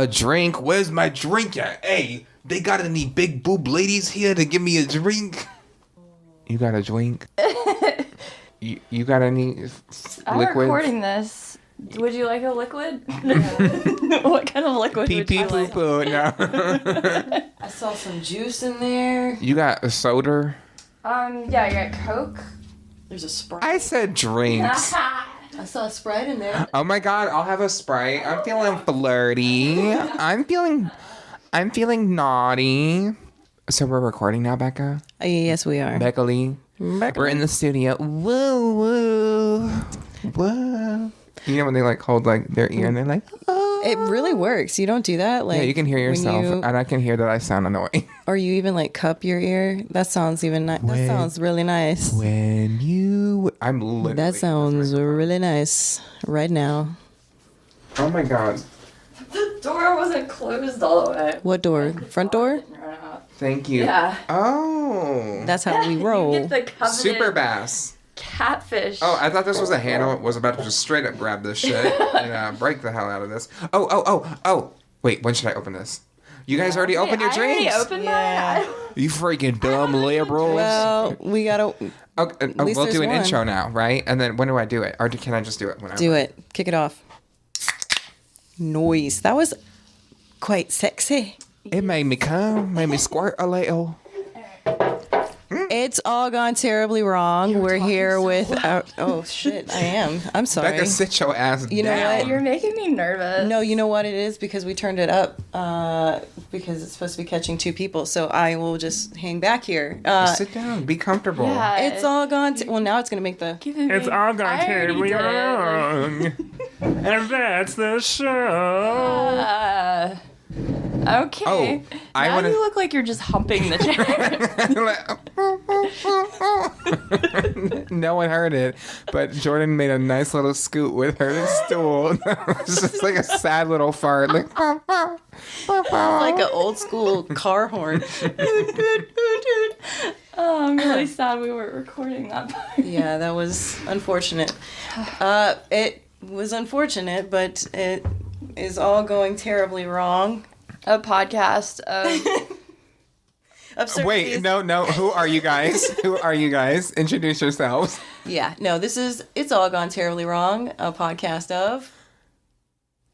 A drink? Where's my drink at? Hey, they got any big boob ladies here to give me a drink? You got a drink? you got any liquids? I'm recording this. Would you like a liquid? What kind of liquid would you like? Poo-poo, no. I saw some juice in there. You got a soda? Yeah, you got Coke. There's a Sprite. I said drinks. I saw a Sprite in there. Oh my God, I'll have a Sprite. I'm feeling flirty. I'm feeling naughty. So we're recording now, Becca? Yes, we are. Becca Lee. We're in the studio. Woo, woo, woo. You know when they like hold like their ear and they're like, oh. It really works. You don't do that. Like, yeah, you can hear yourself, and I can hear that I sound annoying. Or you even like cup your ear. That sounds even nice. That sounds really nice. When I'm literally. That sounds really nice right now. Oh my God. The door wasn't closed all the way. What door? Front door? Thank you. Yeah. Oh. That's how we roll. You get the coveted Super bass. catfish. Oh, I thought this was a handle. Was about to just straight up grab this shit and break the hell out of this. Oh. Wait, when should I open this? You guys already opened your drinks? I already opened mine. You freaking dumb liberals. Well, we gotta. Okay, we'll do an intro now, right? And then when do I do it? Or can I just do it whenever? Do it. Kick it off. Noise. That was quite sexy. It made me come, made me squirt a little. It's all gone terribly wrong. We're here with our... Oh, shit. I am. I'm sorry. Becca, sit your ass You know down. what? You're making me nervous. No, you know what it is? Because we turned it up because it's supposed to be catching two people. So I will just hang back here. Sit down. Be comfortable. Yeah. It's all gone... Well, now it's going to make the... It's all gone terribly wrong. And that's the show. Okay. Oh, now you look like you're just humping the chair. No one heard it, but Jordyn made a nice little scoot with her stool. It's just like a sad little fart. Like an old school car horn. Oh, I'm really sad we weren't recording that part. Yeah, that was unfortunate. It was unfortunate, but it is all going terribly wrong. A podcast of... Wait, no. Who are you guys? Introduce yourselves. Yeah, no, this is It's All Gone Terribly Wrong, a podcast of...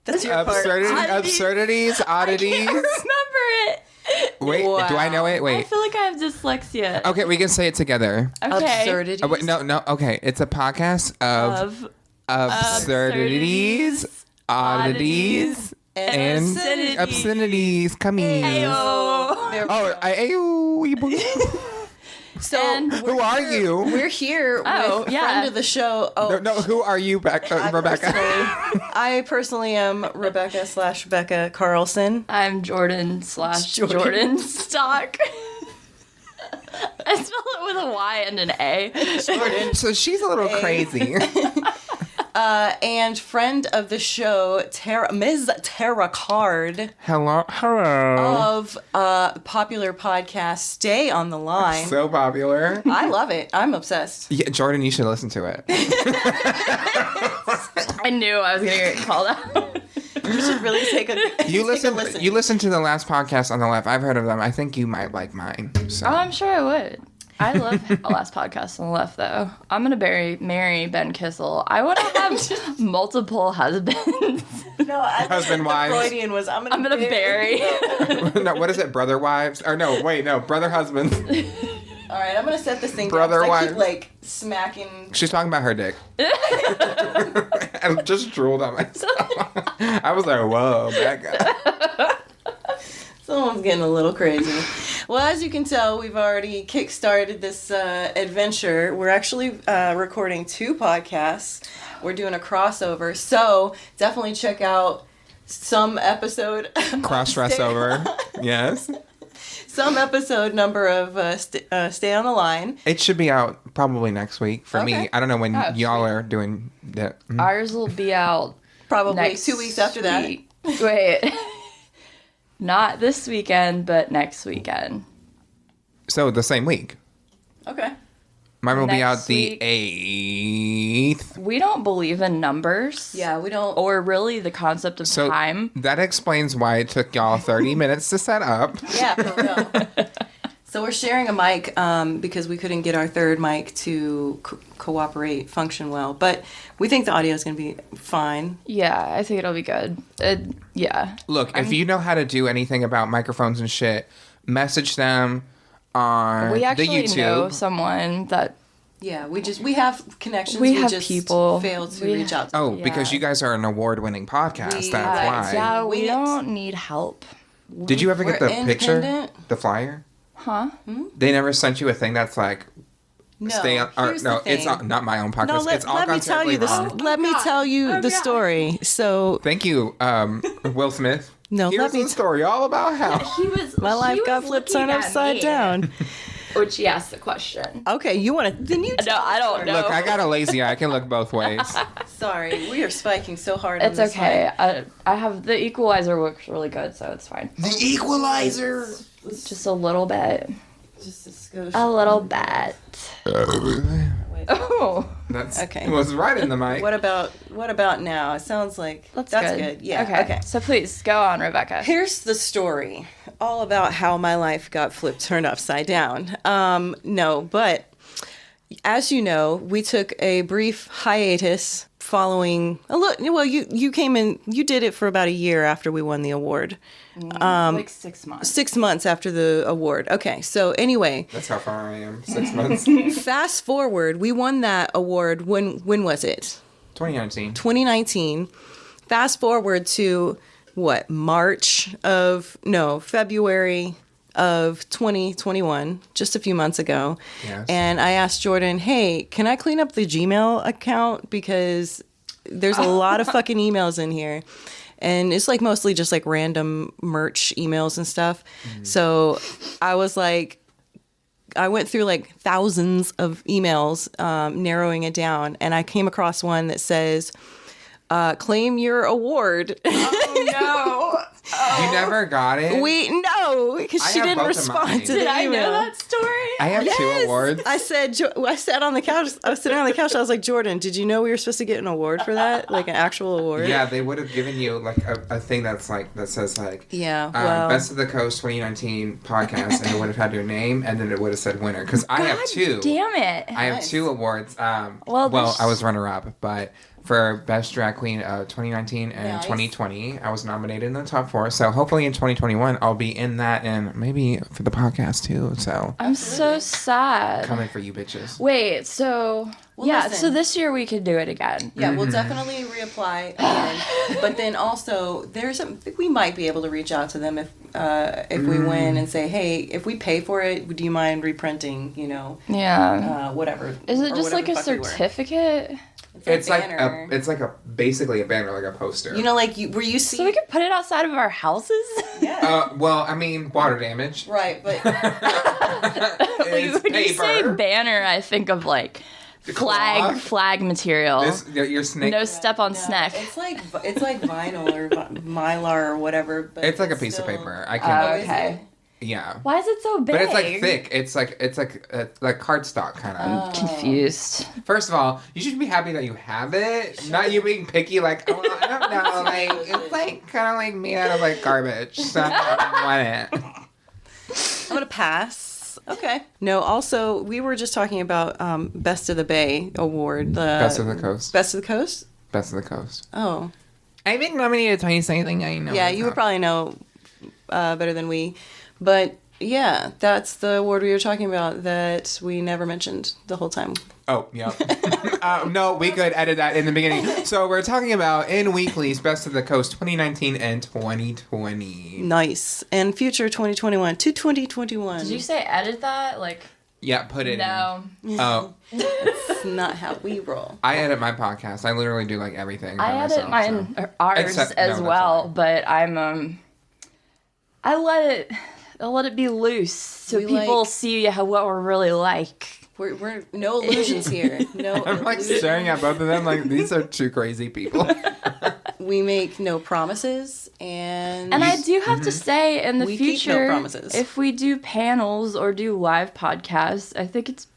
That's your part. Absurdities, oddities. I can't remember it. Wait, Wow. do I know it? Wait. I feel like I have dyslexia. Okay, we can say it together. Okay. Absurdities. Oh, wait, no, okay. It's a podcast of absurdities, oddities, and obscenities. Coming. So, who are you? We're here with friend of the show. Oh, No, who are you, Rebecca? I personally am Rebecca/Becca Carlson. I'm Jordyn/Jordyn Stock. I spell it with a Y and an A. Jordyn. So she's a little crazy. And friend of the show, Ms. Terrah Card. Hello. Of popular podcast Stay on the Line. So popular. I love it. I'm obsessed. Yeah, Jordyn, you should listen to it. I knew I was going to get called out. You should really take a listen. You listened to the last podcast on the left. I've heard of them. I think you might like mine. So. Oh, I'm sure I would. I love the last podcast on the left, though. I'm going to marry Ben Kissel. I want to have multiple husbands. No, husband wives. Freudian was I'm gonna bury. No, what is it? Brother wives? Or no, wait, no, brother husbands. All right, I'm gonna set this thing brother down. wives. I keep like smacking. She's talking about her dick. I just drooled on myself. I was like, whoa, Becca. Someone's getting a little crazy. Well, as you can tell, we've already kick-started this adventure. We're actually recording 2 podcasts. We're doing a crossover, so definitely check out some episode. Cross-dress over. Yes. Some episode number of Stay on the Line. It should be out probably next week for me. I don't know when y'all sweet. are doing that. Ours will be out Probably next 2 weeks after that. Wait. Not this weekend, but next weekend. So the same week. Okay. Mine will be out Next the week. 8th. We don't believe in numbers. Yeah, we don't. Or really the concept of So time. that explains why it took y'all 30 minutes to set up. Yeah, for real. So we're sharing a mic because we couldn't get our third mic to cooperate, function well. But we think the audio is going to be fine. Yeah, I think it'll be good. Yeah. Look, if you know how to do anything about microphones and shit, message them on We the actually YouTube. know someone that Yeah, we have connections. We have just people. failed to We- reach out to. Oh, Yeah. because you guys are an award-winning podcast. We- That's why. yeah, Wing we it. don't need help. Did you ever get We're the picture? independent. The flyer? Huh? They never sent you a thing that's like, No, stay on. Or, here's no, the it's thing. not my own podcast. No, it's all let me gone tell you terribly this. wrong. Let me tell you the God. story. So Thank you, Will Smith. No, Here's let me the story all about how. He was. my life got flipped turned upside down. Which he asked the question. Okay, you want to? Then you. No, I don't know. Look, I got a lazy eye. I can look both ways. Sorry, we are spiking so hard. It's on this okay. mic. I have the equalizer works really good, so it's fine. The Equalizer. Just a little bit. Just a skosh. A little bit. Wait. Oh, That's Okay. It was right in the mic. What about now? It sounds like that's good. Yeah. Okay. So please go on, Rebecca. Here's the story, all about how my life got flipped, turned upside down. No, but as you know, we took a brief hiatus following a look. Well, you came in, you did it for about a year after we won the award. Like 6 months. 6 months after the award. Okay, so anyway, That's how far I am. 6 months. fast forward, we won that award. When was it? 2019. 2019. Fast forward to what? February of 2021, just a few months ago. Yes. And I asked Jordyn, hey, can I clean up the Gmail account? Because there's a lot of fucking emails in here. And it's like mostly just like random merch emails and stuff. So I was like, I went through like thousands of emails, narrowing it down. And I came across one that says, claim your award. Oh You never got it? No, because I she have didn't both of respond mine. to Did the I email. know that story? I have two Yes. awards. I said, I sat on the couch. I was sitting on the couch. I was like, Jordyn, did you know we were supposed to get an award for that? Like an actual award? Yeah, they would have given you like a thing that's like that says like Yeah, well. Best of the Coast 2019 podcast, and it would have had your name, and then it would have said winner. Because I have two. Damn it. I have Nice. 2 awards. Well, Well, this- I was runner up, but for Best Drag Queen 2019 and Nice. 2020, I was nominated in the top 4. So hopefully in 2021, I'll be in that, and maybe for the podcast too. So I'm so sad. coming for you bitches. Wait, so Well, yeah, listen. so this year we could do it again. Yeah, we'll definitely reapply again. But then also, we might be able to reach out to them if we win and say, hey, if we pay for it, do you mind reprinting? Yeah. Whatever. Is it or just whatever like a the fuck we were. certificate? It's like banner. basically a banner, like a poster. Like where you see. So we could put it outside of our houses? Yeah. Well, I mean, water damage. Right, but It's When you say paper. banner, I think of like Cloth. flag material. Your snake. No step on snack. It's like vinyl or mylar or whatever. But It's like a piece still- of paper. I can. Oh, is Okay. it? Yeah. Why is it so big? But it's like thick. It's like cardstock kind of. I'm confused. First of all, you should be happy that you have it, not you being picky. Like, oh, I don't know, like it's like kind of like made out of like garbage. So I don't want it. I'm gonna pass. Okay. No. Also, we were just talking about Best of the Bay award. The Best of the Coast. Best of the Coast. Best of the Coast. Oh. I've been nominated twice. I think I know. Yeah, you would probably know better than we. But yeah, that's the award we were talking about that we never mentioned the whole time. Oh, yeah. No, we could edit that in the beginning. So we're talking about in weeklies, Best of the Coast 2019 and 2020. Nice. And future 2021 to 2021. Did you say edit that? Like, Yeah, put it no. in. Oh, That's not how we roll. I edit my podcast. I literally do like everything. by I edit myself, mine, so. or ours Except- no, as that's well, all right. but I let it be loose so We people like- see what we're really like. We're no illusions here. No I'm like illusions. staring at both of them like these are two crazy people. We make no promises, and And I do have to say, in the We keep no future, promises. if we do panels or do live podcasts, I think it's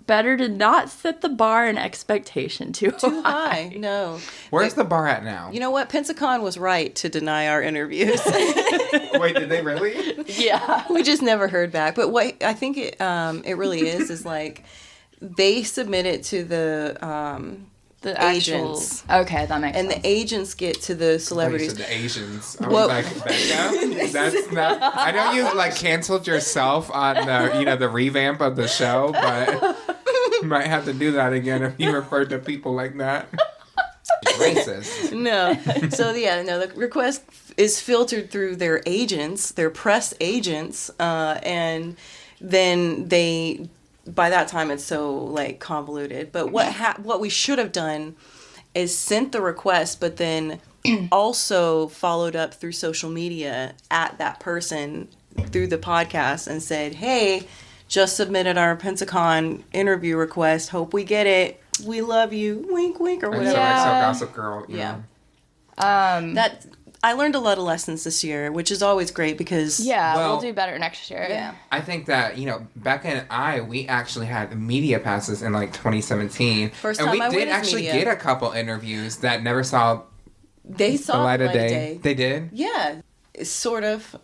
better to not set the bar and expectation too High. No. Where's the bar at now? You know what? Pensacon was right to deny our interviews. Wait, did they really? Yeah. We just never heard back. But what I think it really is like they submit it to the agents. Okay, that makes and sense. the agents get to the celebrities. The Asians. I Well- was like, Becca? That's not. I know you like canceled yourself on the the revamp of the show, but you might have to do that again if you refer to people like that. Racist. No. So the request is filtered through their agents, their press agents, and then they. By that time, it's so like convoluted. But what we should have done is sent the request, but then also followed up through social media at that person through the podcast and said, "Hey, just submitted our Pensacon interview request. Hope we get it. We love you. Wink, wink, or whatever." So Yeah. Gossip Girl. Yeah. Know. That I learned a lot of lessons this year, which is always great because We'll do better next year. Yeah. I think that, Becca and we actually had media passes in like 2017. First and time we I did went as actually media. get a couple interviews that never saw they the saw light of day. They did? Yeah, sort of.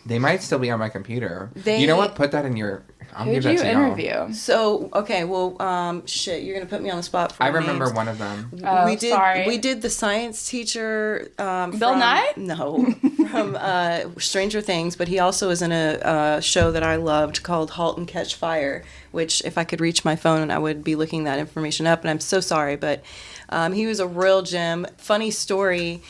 They might still be on my computer. They- You know what? Put that in your... I'll Who'd give that you to y'all. interview? So okay, well, shit, you're gonna put me on the spot for I remember names. one of them. Oh, we did. sorry. We did the science teacher. Bill Nye? No, from Stranger Things. But he also is in a show that I loved called *Halt and Catch Fire*. Which, if I could reach my phone, I would be looking that information up. And I'm so sorry, but he was a real gem. Funny story.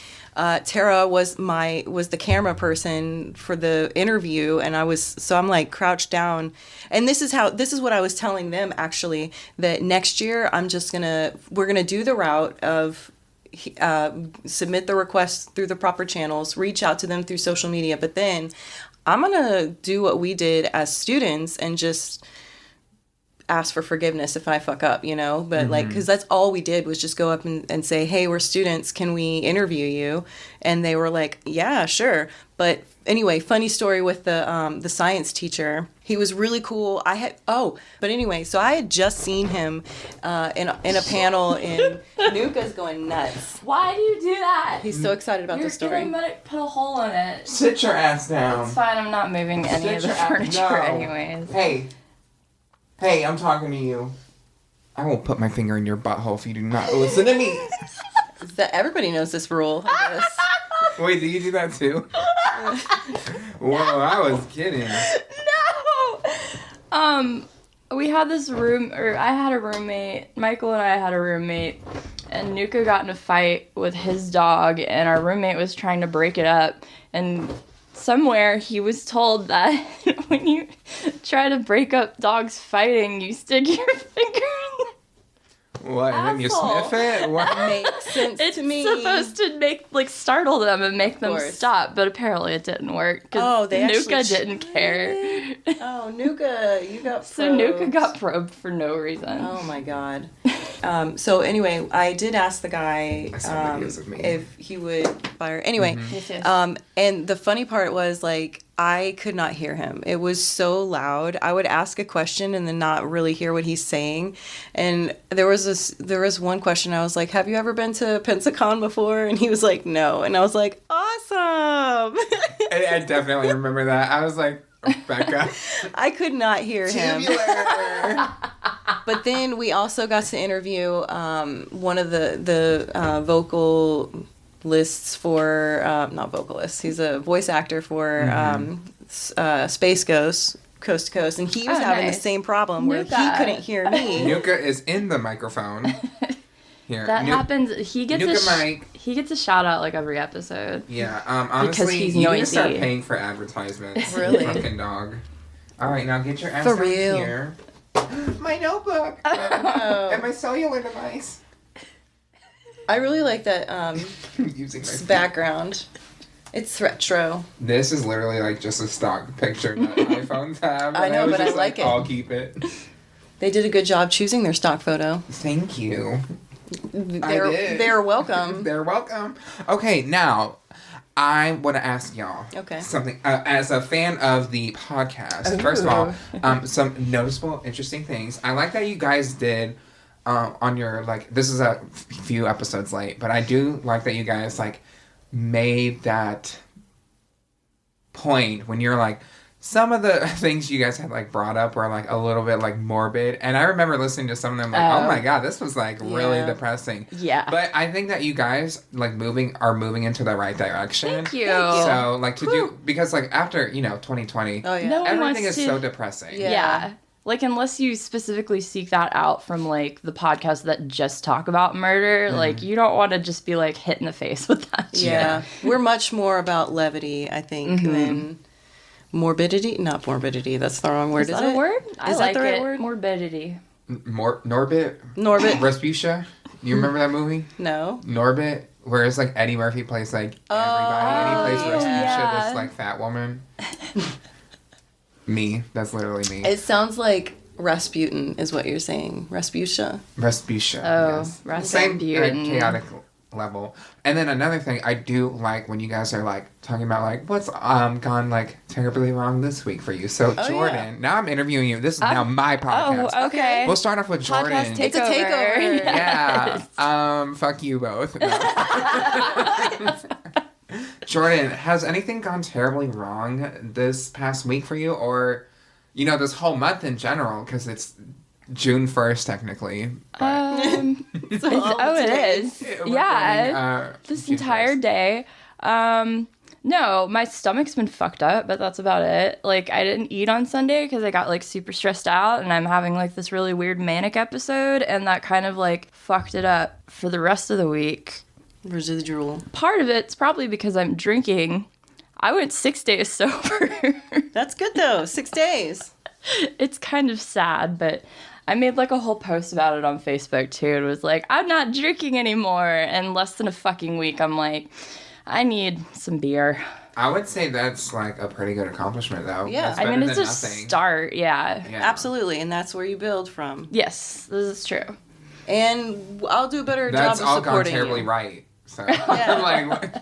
Terrah was the camera person for the interview, and I'm like crouched down, and this is what I was telling them actually, that next year we're gonna do the route of submit the requests through the proper channels, reach out to them through social media, but then I'm gonna do what we did as students and just ask for forgiveness if I fuck up, but like, because that's all we did was just go up and say, "Hey, we're students, can we interview you?" And they were like, "Yeah, sure." But anyway, funny story with the science teacher. He was really cool. But anyway, so I had just seen him in a panel in Nuke's going nuts. Why do you do that? He's so excited about the story. You're gonna put a hole in it. Sit your ass down. It's fine, I'm not moving any Sit of the your ass- furniture no. anyways. Hey, I'm talking to you. I will put my finger in your butthole if you do not listen to me. Everybody knows this rule, I guess. Wait, do you do that too? Whoa, I was kidding. No! We had I had a roommate, Michael and I had a roommate, and Nuke got in a fight with his dog, and our roommate was trying to break it up, and somewhere he was told that when you try to break up dogs fighting, you stick your finger in What, and then you Asshole. sniff it? What? Makes sense It's to me. supposed to startle them and make them course. stop, but apparently it didn't work Oh, because they actually Nuke didn't care. Oh, Nuke, you got So probed. Nuke got probed for no reason. Oh my god. So anyway, I did ask the guy I saw videos of me. if he would fire. Anyway, Yes. and the funny part was like I could not hear him. It was so loud. I would ask a question and then not really hear what he's saying. And there was one question I was like, "Have you ever been to Pensacon before?" And he was like, "No." And I was like, "Awesome." I definitely remember that. I was like, Becca. I could not hear him. Tubular. But then we also got to interview one of the vocal lists for not vocalists. He's a voice actor for Space Ghost, Coast to Coast, and he was having the nice. same problem where he Nuka. couldn't hear me. Nuka is in the microphone. Here. That happens. He gets Nuka Mike. he gets a shout out like every episode. Yeah, honestly, he's you need to start noisy. paying for advertisements. Really? Fucking dog. Alright, now get your ass For down real. here. My notebook! And my cellular device. I really like that I'm using my feet. background. It's retro. This is literally like just a stock picture that iPhones have. I and know, was but I just like it. I'll keep it. They did a good job choosing their stock photo. Thank you. They're did. welcome. They're welcome. Okay, now, I want to ask y'all something. As a fan of the podcast, first of all, some noticeable, interesting things. I like that you guys did on your, like, this is a few episodes late, but I do like that you guys, like, made that point when you're like, some of the things you guys had, like, brought up were, like, a little bit, like, morbid. And I remember listening to some of them, like, oh my God, this was, like, really depressing. Yeah. But I think that you guys, like, are moving into the right direction. Thank you. So, like, to do, because, like, after, 2020, everything is so depressing. Yeah. Like, unless you specifically seek that out from, like, the podcasts that just talk about murder, like, you don't want to just be, like, hit in the face with that. Yeah. We're much more about levity, I think, than... Morbidity? Not morbidity. That's the wrong word. Is that a word? Is that the right word? Morbidity. Norbit? Respucia? You remember that movie? No. Norbit? Where it's like Eddie Murphy plays like everybody and he plays Respucia, this like fat woman. Me. That's literally me. It sounds like Rasputin is what you're saying. Respucia. Respucia. Oh, yes. Rasputin. Same chaotic level. And then another thing I do like when you guys are like talking about like what's gone like terribly wrong this week for you. So Jordyn, now I'm interviewing you. This is now my podcast. Oh, okay. We'll start off with Jordyn. It's a takeover. Yeah. Fuck you both. No. Jordyn, has anything gone terribly wrong this past week for you, or this whole month in general? Because it's June 1st, technically. It is. Yeah. This entire day. No, my stomach's been fucked up, but that's about it. Like, I didn't eat on Sunday because I got, like, super stressed out, and I'm having, like, this really weird manic episode, and that kind of, like, fucked it up for the rest of the week. Residual. Part of it's probably because I'm drinking. I went 6 days sober. That's good, though. 6 days. It's kind of sad, but I made like a whole post about it on Facebook too. It was like, I'm not drinking anymore. And less than a fucking week, I'm like, I need some beer. I would say that's like a pretty good accomplishment though. Yeah. I mean, it's a start. Yeah. Absolutely. And that's where you build from. Yes, this is true. And I'll do a better job of supporting you. That's all gone terribly you. Right. So, yeah.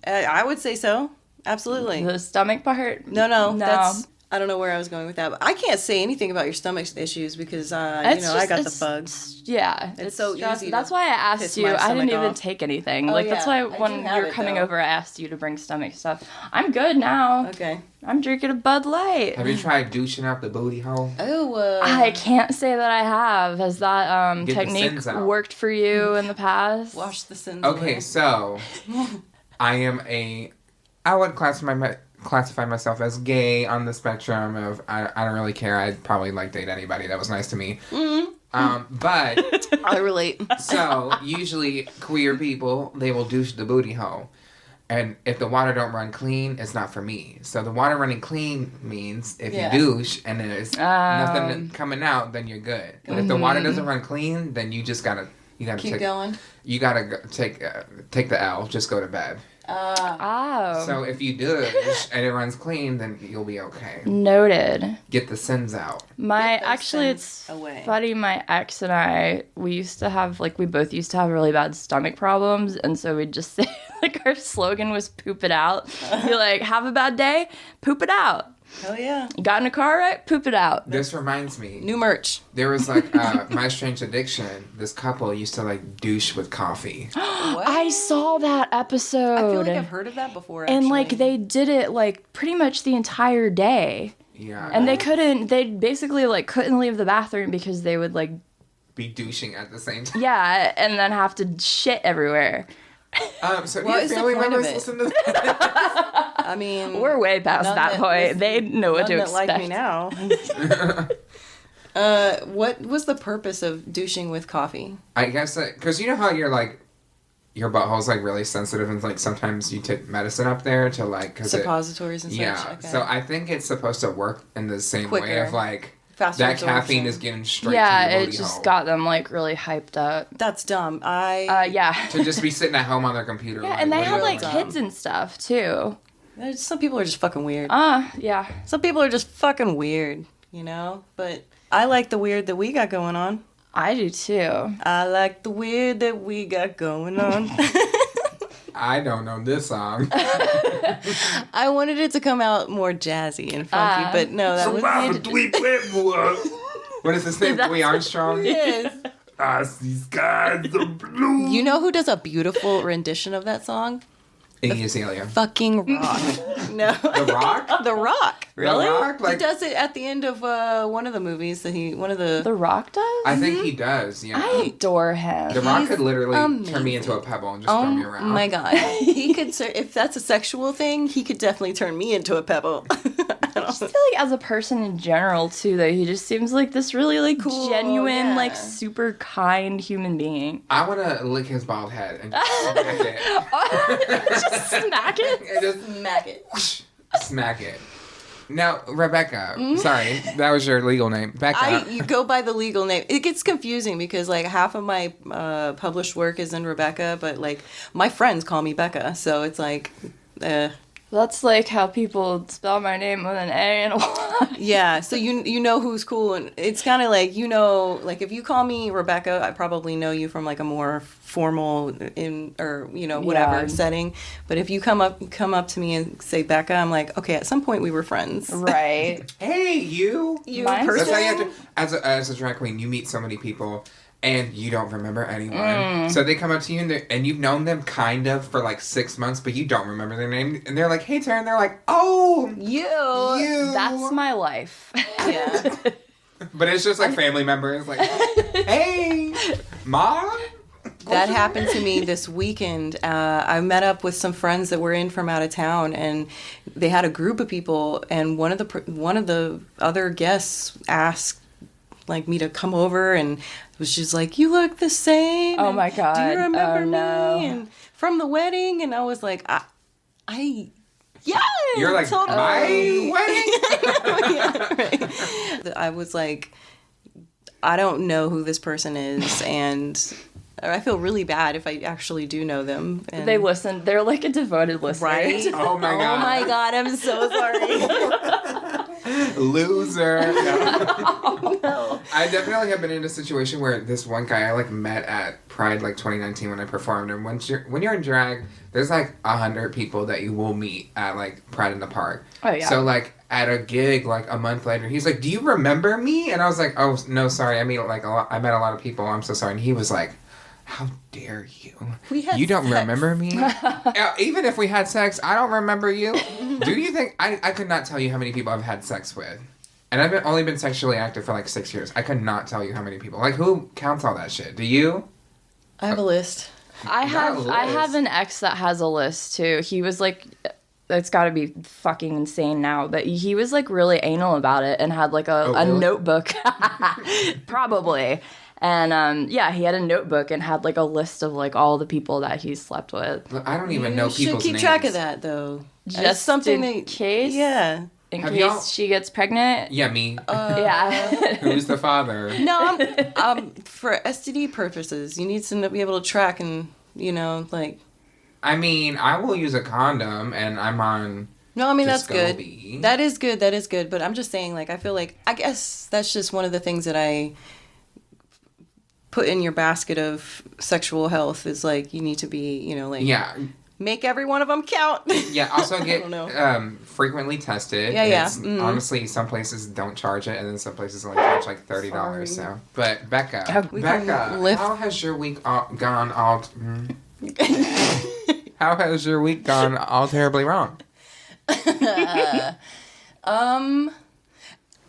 I would say so. Absolutely. The stomach part? No. That's... I don't know where I was going with that, but I can't say anything about your stomach issues because, I got the bugs. Yeah. It's so easy. That's why I asked you. I didn't even take anything. That's why when you were coming over, I asked you to bring stomach stuff. I'm good now. Okay. I'm drinking a Bud Light. Have you tried douching out the booty hole? Oh. I can't say that I have. Has that technique worked for you in the past? Wash the sins away. So I would classify myself as gay on the spectrum of I don't really care. I'd probably like date anybody that was nice to me. Mm-hmm. But I relate. So usually queer people, they will douche the booty hole. And if the water don't run clean, it's not for me. So the water running clean means if you douche and there's nothing coming out, then you're good. But if the water doesn't run clean, then you gotta keep going. You gotta take the L. Just go to bed. So if you douche and it runs clean, then you'll be okay. Noted. Get the sins out. It's funny. My ex and I, we both used to have really bad stomach problems, and so we'd just say like our slogan was "poop it out." Be like, have a bad day, poop it out. Hell yeah. You got in a car wreck? Poop it out. This reminds me. New merch. There was like My Strange Addiction. This couple used to like douche with coffee. What? I saw that episode. I feel like I've heard of that before, actually. And like they did it like pretty much the entire day. Yeah. And they basically like couldn't leave the bathroom because they would like be douching at the same time. Yeah, and then have to shit everywhere. So what is the point of it? Listen to this? I mean, we're way past that point. They know what to expect. Like me now. What was the purpose of douching with coffee? I guess because you know how you're like your butthole's like really sensitive and like sometimes you take medicine up there to like suppositories and such. Yeah, okay. So I think it's supposed to work in the same way of like. Faster that absorption. Caffeine is getting straight to your booty just hole. got them like really hyped up. That's dumb. To just be sitting at home on their computer. Yeah, and they have like kids and stuff too. Some people are just fucking weird. Yeah. Some people are just fucking weird, But I like the weird that we got going on. I do too. I like the weird that we got going on. I don't know this song. I wanted it to come out more jazzy and funky, but no, that was... What is his name? Louis Armstrong? Yes. I see skies of blue. You know who does a beautiful rendition of that song? Iggy Azalea. Fucking Rock. No. The Rock? The Rock. Really? The Rock? He does it at the end of one of the movies that The Rock does? I think he does, yeah. I adore him. The Rock could literally amazing. turn me into a pebble and just throw me around. Oh my god. He could, if that's a sexual thing, he could definitely turn me into a pebble. I just feel like as a person in general too, though, he just seems like this really like Cool, genuine, yeah. like super kind human being. I want to lick his bald head and just smack it. Just smack it. And just Smack it. whoosh, smack it. Now, Rebecca, sorry, that was your legal name. Becca. You go by the legal name. It gets confusing because like half of my published work is in Rebecca, but like my friends call me Becca, so it's like, That's like how people spell my name with an A and a Y. yeah. So you know who's cool, and it's kind of like, you know, like if you call me Rebecca, I probably know you from like a more formal whatever Yeah. setting. But if you come up to me and say Becca, I'm like, okay, at some point we were friends. Right. Hey, you. You Mine's person. That's how you have to, as a drag queen, you meet so many people and you don't remember anyone. So they come up to you and you've known them kind of for like 6 months, but you don't remember their name. And they're like, hey, Terrah. And they're like, oh, you. That's my life. Yeah. But it's just like family members. Like, hey, Mom? That happened to me this weekend. I met up with some friends that were in from out of town, and they had a group of people. And one of the other guests asked like me to come over, and was just like, "You look the same." Oh and my God. Do you remember Oh, no. me? And from the wedding, and I was like, yeah. You're like, totally. my wedding? Yeah, right. I was like, I don't know who this person is, and I feel really bad if I actually do know them. And They listen. They're like a devoted listener. Right? Oh my Oh God. my god, I'm so sorry. Loser. No. No. I definitely have been in a situation where this one guy I like met at Pride like 2019 when I performed, and when you're in drag, there's like 100 people that you will meet at like Pride in the Park. Oh yeah. So like at a gig like a month later, he's like, "Do you remember me?" And I was like, "Oh no, sorry. I met I met a lot of people. I'm so sorry." And he was like, "How dare you? We had You don't sex. remember me? Even if we had sex, I don't remember you. Do you think I could not tell you how many people I've had sex with? And I've only been sexually active for like 6 years. I could not tell you how many people. Like, who counts all that shit? Do you? I have a list. I have list. an ex that has a list too. He was like, it's got to be fucking insane now, but he was like really anal about it and had like a really? notebook, probably. And yeah, he had a notebook and had like a list of like all the people that he slept with. Look, I don't even know You should people's keep names. track of that though. Just It's something in that case, Yeah. in Have case y'all- she gets pregnant. Yeah, me. Yeah. Who's the father? No, for STD purposes, you need to be able to track and like. I mean, I will use a condom, and I'm on. No, I mean that's Discovery. good. That is good. That is good. But I'm just saying, like, I feel like I guess that's just one of the things that I put in your basket of sexual health is like you need to be, like Yeah, make every one of them count. yeah. Also get don't know. frequently tested. Yeah, yeah. It's, Mhm. Honestly, some places don't charge it, and then some places only charge like $30. So, but Becca, We can Becca, lift- how has your week gone all? How has your week gone all terribly wrong?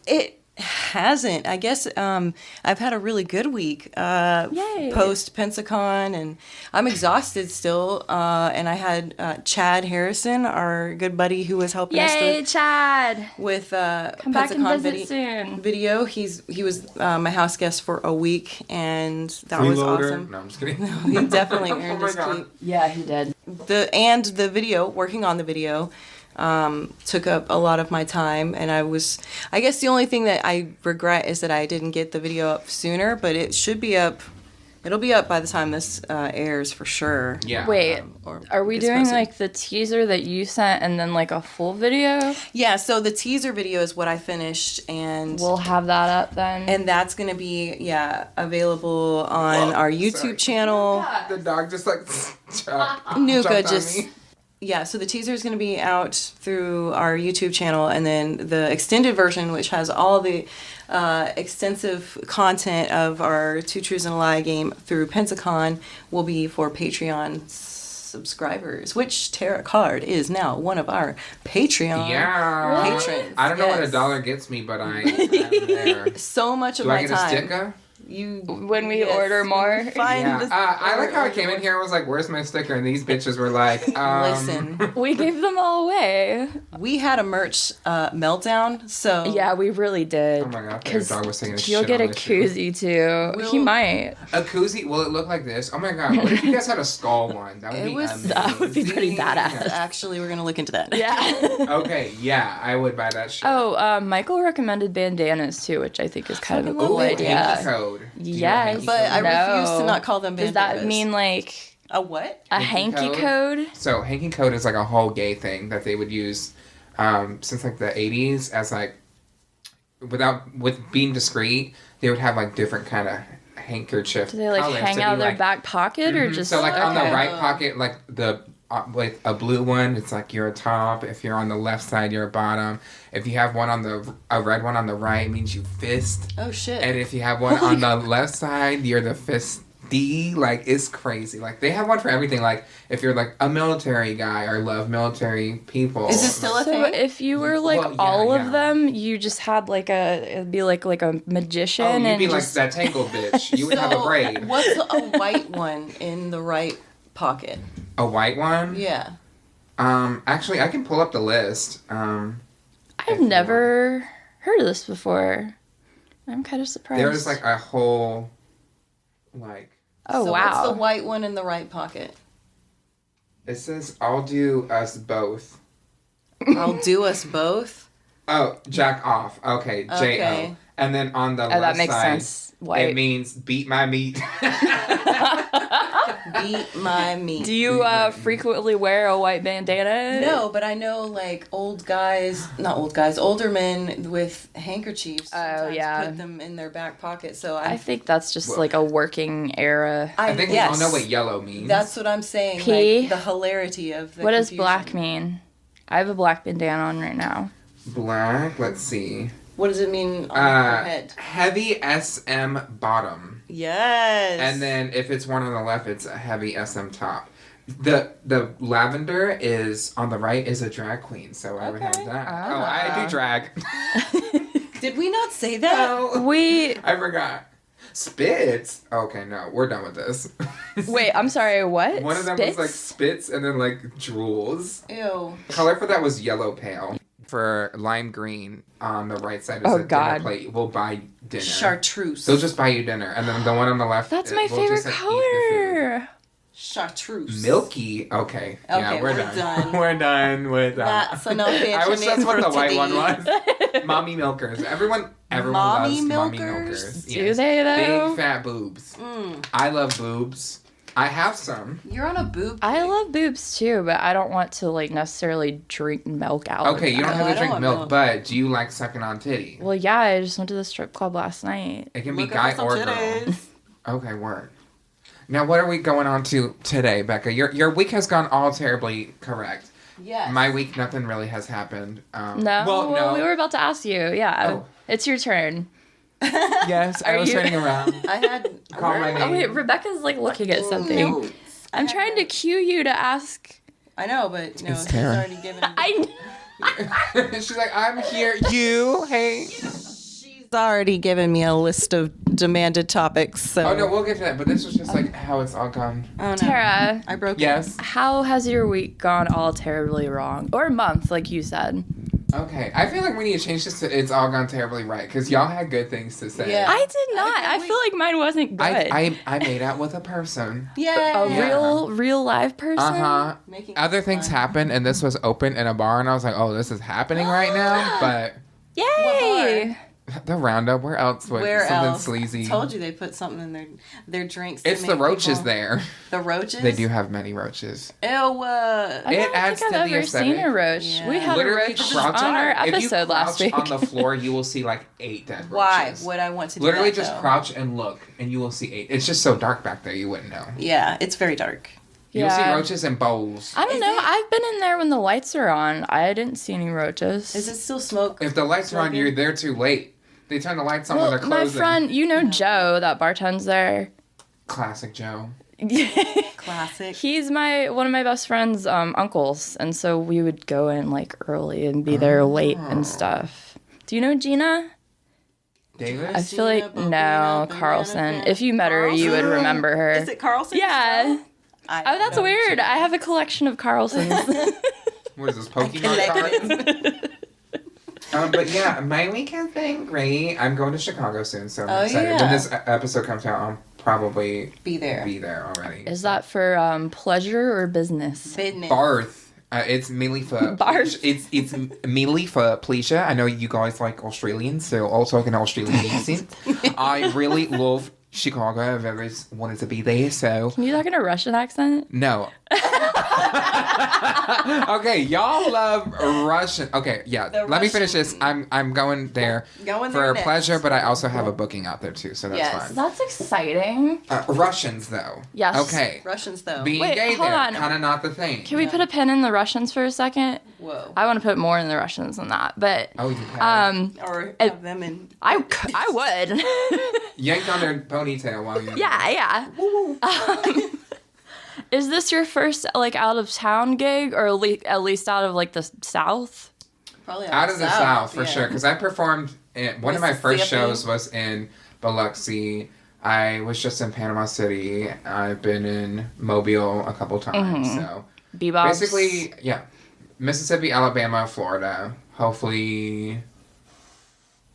It hasn't. I guess I've had a really good week Yay. post Pensacon, and I'm exhausted still. And I had Chad Harrison, our good buddy, who was helping Yay, us Chad! with Come back and Pensacon visit soon. video. He was my house guest for a week, and that was Freeloader? awesome. No, I'm just kidding. He definitely earned my his God. keep. Yeah, he did. The video, working on the video, took up a lot of my time, and I guess the only thing that I regret is that I didn't get the video up sooner, but it should be up It'll be up by the time this airs for sure. Yeah. Wait, Or are we gets doing posted. like the teaser that you sent and then like a full video? Yeah, so the teaser video is what I finished, and We'll have that up then. and that's gonna be available on our YouTube Sorry. channel. The dog just like Nuke jumped on just me. yeah. So the teaser is gonna be out through our YouTube channel, and then the extended version, which has all the extensive content of our Two Truths and a Lie game through Pensacon, will be for Patreon subscribers. Which Terrah Card is now one of our Patreon Yeah. patrons. I don't know what Yes. $1 gets me, but I'm there. So much of Do I my get a time. sticker? You When we yes, order when more. we find Yeah. the- I like how I came in here and was like, where's my sticker? And these bitches were like, Listen, We gave them all away. we had a merch meltdown, so Yeah, we really did. Oh my God, the 'Cause dog was taking a he'll shit get on a my shoe. koozie too. He We'll- might. A koozie? Will it look like this? Oh my God. What if you guys had a skull one? That would It be was- amazing. That would be pretty badass. actually we're gonna look into that. Yeah. Okay, yeah, I would buy that shit. Michael recommended bandanas too, which I think is kind of a Fucking cool love Hanky idea. code. Do you know Yes. Hanky But code? I refuse to No. not call them Does bandanas. that mean like a what? a Hanky hanky code? code? So Hanky code is like a whole gay thing that they would use since like the 80s as like with being discreet, they would have like different kind of handkerchief Do they like colors to hang be, out of their like- back pocket or Mhm. just so like on the Okay. right pocket, like the with a blue one, it's like you're a top. If you're on the left side, you're a bottom. If you have one on a red one on the right, it means you fist. Oh shit. And if you have one on the left side, you're the fist D. Like, it's crazy. Like, they have one for everything. Like, if you're like a military guy or love military people. Is this still a So thing? if you were like Well, yeah, all yeah. of them, you just had like it'd be like a magician Oh, you'd and be just like that Tangled bitch. You would have a So, braid. What's a white one in the right pocket? A white one? Yeah. Actually, I can pull up the list. I've if you never heard of this before. I'm kind of surprised. There's like a whole, like, oh So wow. what's the white one in the right pocket? it says, I'll do us both. I'll do us both. Oh, jack off. Okay, J-O. Okay. And then on the Oh, left that makes side, sense. White. it means beat my meat. Beat my meat. Do you frequently wear a white bandana? No, but I know like older men with handkerchiefs. Sometimes yeah. Put them in their back pocket. So I think that's just like a working era. I think yes, we all know what yellow means. That's what I'm saying. P? Like, the hilarity of the What does confusion. black mean? I have a black bandana on right now. Black, let's see. What does it mean on your head? Heavy SM bottom. Yes. And then if it's one on the left, it's a heavy SM top. The lavender is on the right is a drag queen, so I would have Okay. that. Ah. Oh, I do drag. Did we not say that? Oh, We I forgot. Spits. Okay, no, we're done with this. wait. I'm sorry. What? One of them was like spits and then like drools. Ew. The color for that was yellow pale. For lime green on the right side is Oh, a dinner God. plate. We'll buy dinner. Chartreuse. They'll just buy you dinner, and then the one on the left. That's it- my we'll favorite just, like, eat the color. Chartreuse. food. Milky. Okay. Yeah, Okay, we're we're done. done. We're done with that. That's enough fancy I wish that's name what for the white one today. was. Mommy milkers. Everyone Mommy loves mommy milkers? milkers. Do they though? Big fat boobs. Mm, I love boobs. I have some. you're on a boob. I kick. love boobs too, but I don't want to like necessarily drink milk out. of Okay, you don't them. No, have I to drink don't milk, want but do you like sucking on titty? Well, yeah, I just went to the strip club last night. It can be Look guy up some or girl. titties. Okay, word. Now, what are we going on to today, Becca? Your week has gone all terribly correct. Yes. My week, nothing really has happened. No, Well, no. we were about to ask you. Yeah, Oh. it's your turn. Yes, I Are was you- turning around. I had. Call my name. Oh wait, Rebecca's like looking at something. No. I'm trying to cue you to ask. I know, but no, It's she's Terrah. already given. She's like, I'm here. You, hey. She's already given me a list of demanded topics. So. Oh, no, we'll get to that, but this was just like how it's all gone. Oh, no. Tara, I broke. Yes. how has your week gone all terribly wrong? Or month, like you said. Okay, I feel like we need to change this to it's all gone terribly right, because y'all had good things to say. Yeah. I did not. Okay, I feel like mine wasn't good. I made out with a person. Yeah. a Yeah. real live person. Uh-huh. Making Other things fun. happened, and this was open in a bar, and I was like, oh, this is happening right now, but Yay! The Roundup. Where else would Where something else? sleazy? I told you they put something in their drinks. It's the roaches there. The roaches? They do have many roaches. Ew. I don't It adds think to I've the ever seen aesthetic. a roach. Yeah. We had Literally a roach crouch on our If you episode last crouch week. on the floor, you will see like 8 dead roaches. Why would I want to do Literally that, just though? crouch and look, and you will see 8. It's just so dark back there, you wouldn't know. Yeah, it's very dark. You'll see Yeah. roaches in bowls. I don't know. I've been in there when the lights are on. I didn't see any roaches. Is it still smoke? If the lights are on, you're there too late. They turn the lights on when Well, they're my closing. friend, you know Joe, that bartends there. Classic Joe. Classic. He's one of my best friend's uncles, and so we would go in like early and be there late and stuff. Do you know Gina? Davis? I feel like no, Carlson. If you met her, you would remember her. Is it Carlson? Yeah. I Oh, that's don't weird. know. I have a collection of Carlsons. What is this, Pokemon cards? But yeah, my weekend's been great. I'm going to Chicago soon, so I'm excited. yeah. When this episode comes out, I'll probably Be there. be there already. Is that for pleasure or business? Business. Barth. It's mainly for Barth. It's mainly for pleasure. I know you guys like Australians, so I'll talk an Australian accent. I really love Chicago. I've always wanted to be there, so Can you talk in a Russian accent? no. Okay, y'all love Russian. Okay, yeah. The Let me finish Russian- this. I'm going there Going for there a next. pleasure, but I also have a booking out there too, so that's Yes. fine. That's exciting. Russians though. Yes. Okay. Russians, though. Being Wait, gay hold there, on. kind of not the thing. Can we put a pin in the Russians for a second? Whoa. I want to put more in the Russians than that, but Oh, you have. Or have them in. I would. Yanked on their ponytail while you're Yeah. Is this your first like out of town gig, or at least out of like the South? Probably out of the South for yeah. sure, because I performed one of my first Mississippi. shows was in Biloxi. I was just in Panama City. I've been in Mobile a couple times. So Bebop. basically, yeah, Mississippi, Alabama, Florida. Hopefully,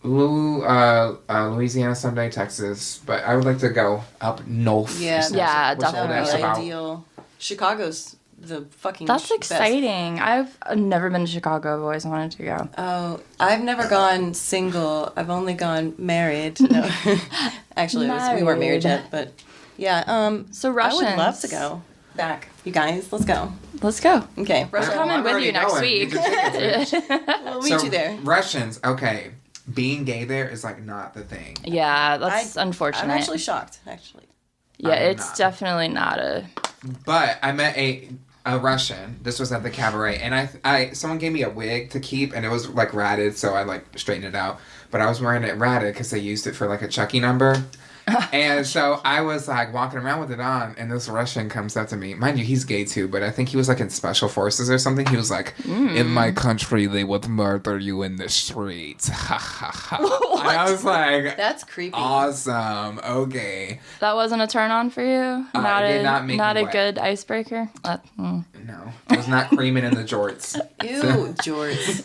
Louisiana someday, Texas. But I would like to go up north. Yeah, Yeah, What's all That would that be definitely. about? ideal. Chicago's the fucking That's best. exciting. I've never been to Chicago. I've always wanted to go. Oh, I've never gone single. I've only gone married. No, actually, we weren't married yet. But yeah, So I Russians. would love to go back. You guys, let's go. Let's go. Okay, We're Russian. coming I'm with already you next going. week. Get your tickets, bitch. We'll meet you there. Russians, okay. Being gay there is like not the thing. Yeah, that's unfortunate. I'm actually shocked. Actually, yeah, I'm it's not. definitely not a. But I met a Russian. This was at the cabaret, and I someone gave me a wig to keep, and it was like ratted, so I like straightened it out. But I was wearing it ratted because they used it for like a Chucky number. And so I was like walking around with it on, and this Russian comes up to me. Mind you, he's gay too, but I think he was like in special forces or something. He was like, "In my country, they would murder you in the streets." Ha ha ha. And I was like, that's creepy. awesome. Okay. That wasn't a turn on for you. It did not make not me a wet. good icebreaker. No, I was not creaming in the jorts. Ew, George.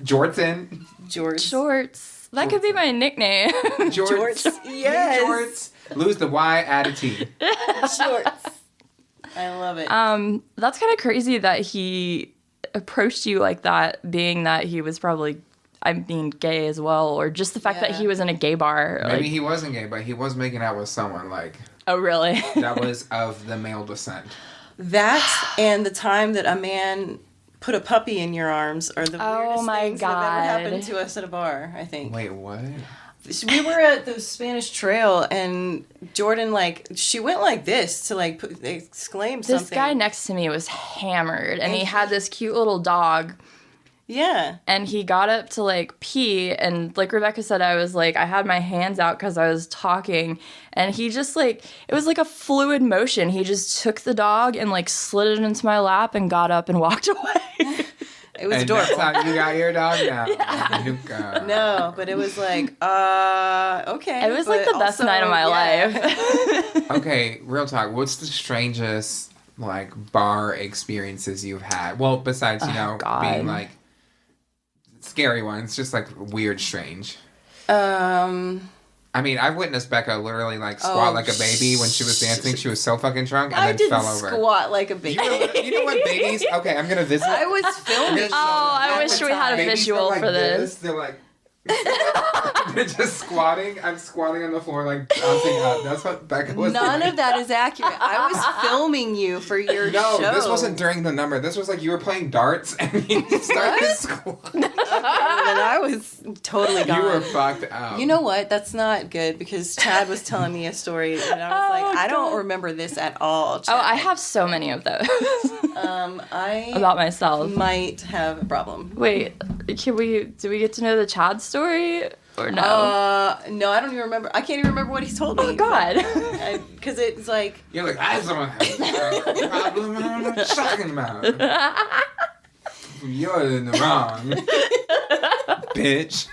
Jordan. George. Shorts. That could be my nickname. Jorts. Yes. Jorts. Lose the Y, add a T. Shorts. I love it. That's kind of crazy that he approached you like that, being that he was probably, gay as well, or just the fact that Yeah. he was in a gay bar. Maybe Like, he wasn't gay, but he was making out with someone like oh, really? that was of the male descent. That and the time that a man put a puppy in your arms are the weirdest my things that have ever God. happened to us at a bar, I think. Wait, what? We were at the Spanish Trail and Jordyn, she went like this to, exclaim something. This guy next to me was hammered, and he had this cute little dog. Yeah. And he got up to pee, and like Rebecca said, I was I had my hands out because I was talking, and he just it was like a fluid motion. He just took the dog and slid it into my lap and got up and walked away. It was And adorable. that's how you got your dog now. Nuke. No, but it was okay. It was but the best also, night of my yeah. life. Okay, real talk. What's the strangest bar experiences you've had? Well, besides God. being scary ones, just weird, strange. I mean, I've witnessed Becca literally squat like a baby when she was dancing. She was so fucking drunk and I then didn't fell over. squat like a baby. You know when babies? Okay, I'm gonna visit. I was filming. Oh, I at wish the we had a time. Babies visual go for this. They're like, Just squatting. I'm squatting on the floor, like bouncing up. That's what Becca was None doing. of that is accurate. I was filming you for your No, show. this wasn't during the number. This was like you were playing darts and you started squatting. And I was totally gone. You were fucked up. You know what? That's not good because Chad was telling me a story and I was like, I don't remember this at all. Chad. Oh, I have so many of those. I About myself. might have a problem. Wait, do we get to know the Chad story or no? No, I don't even remember. I can't even remember what he told me. Oh God. Because it's like, You're like, I have someone has a problem. I don't know what you're talking about. You're in the wrong, bitch.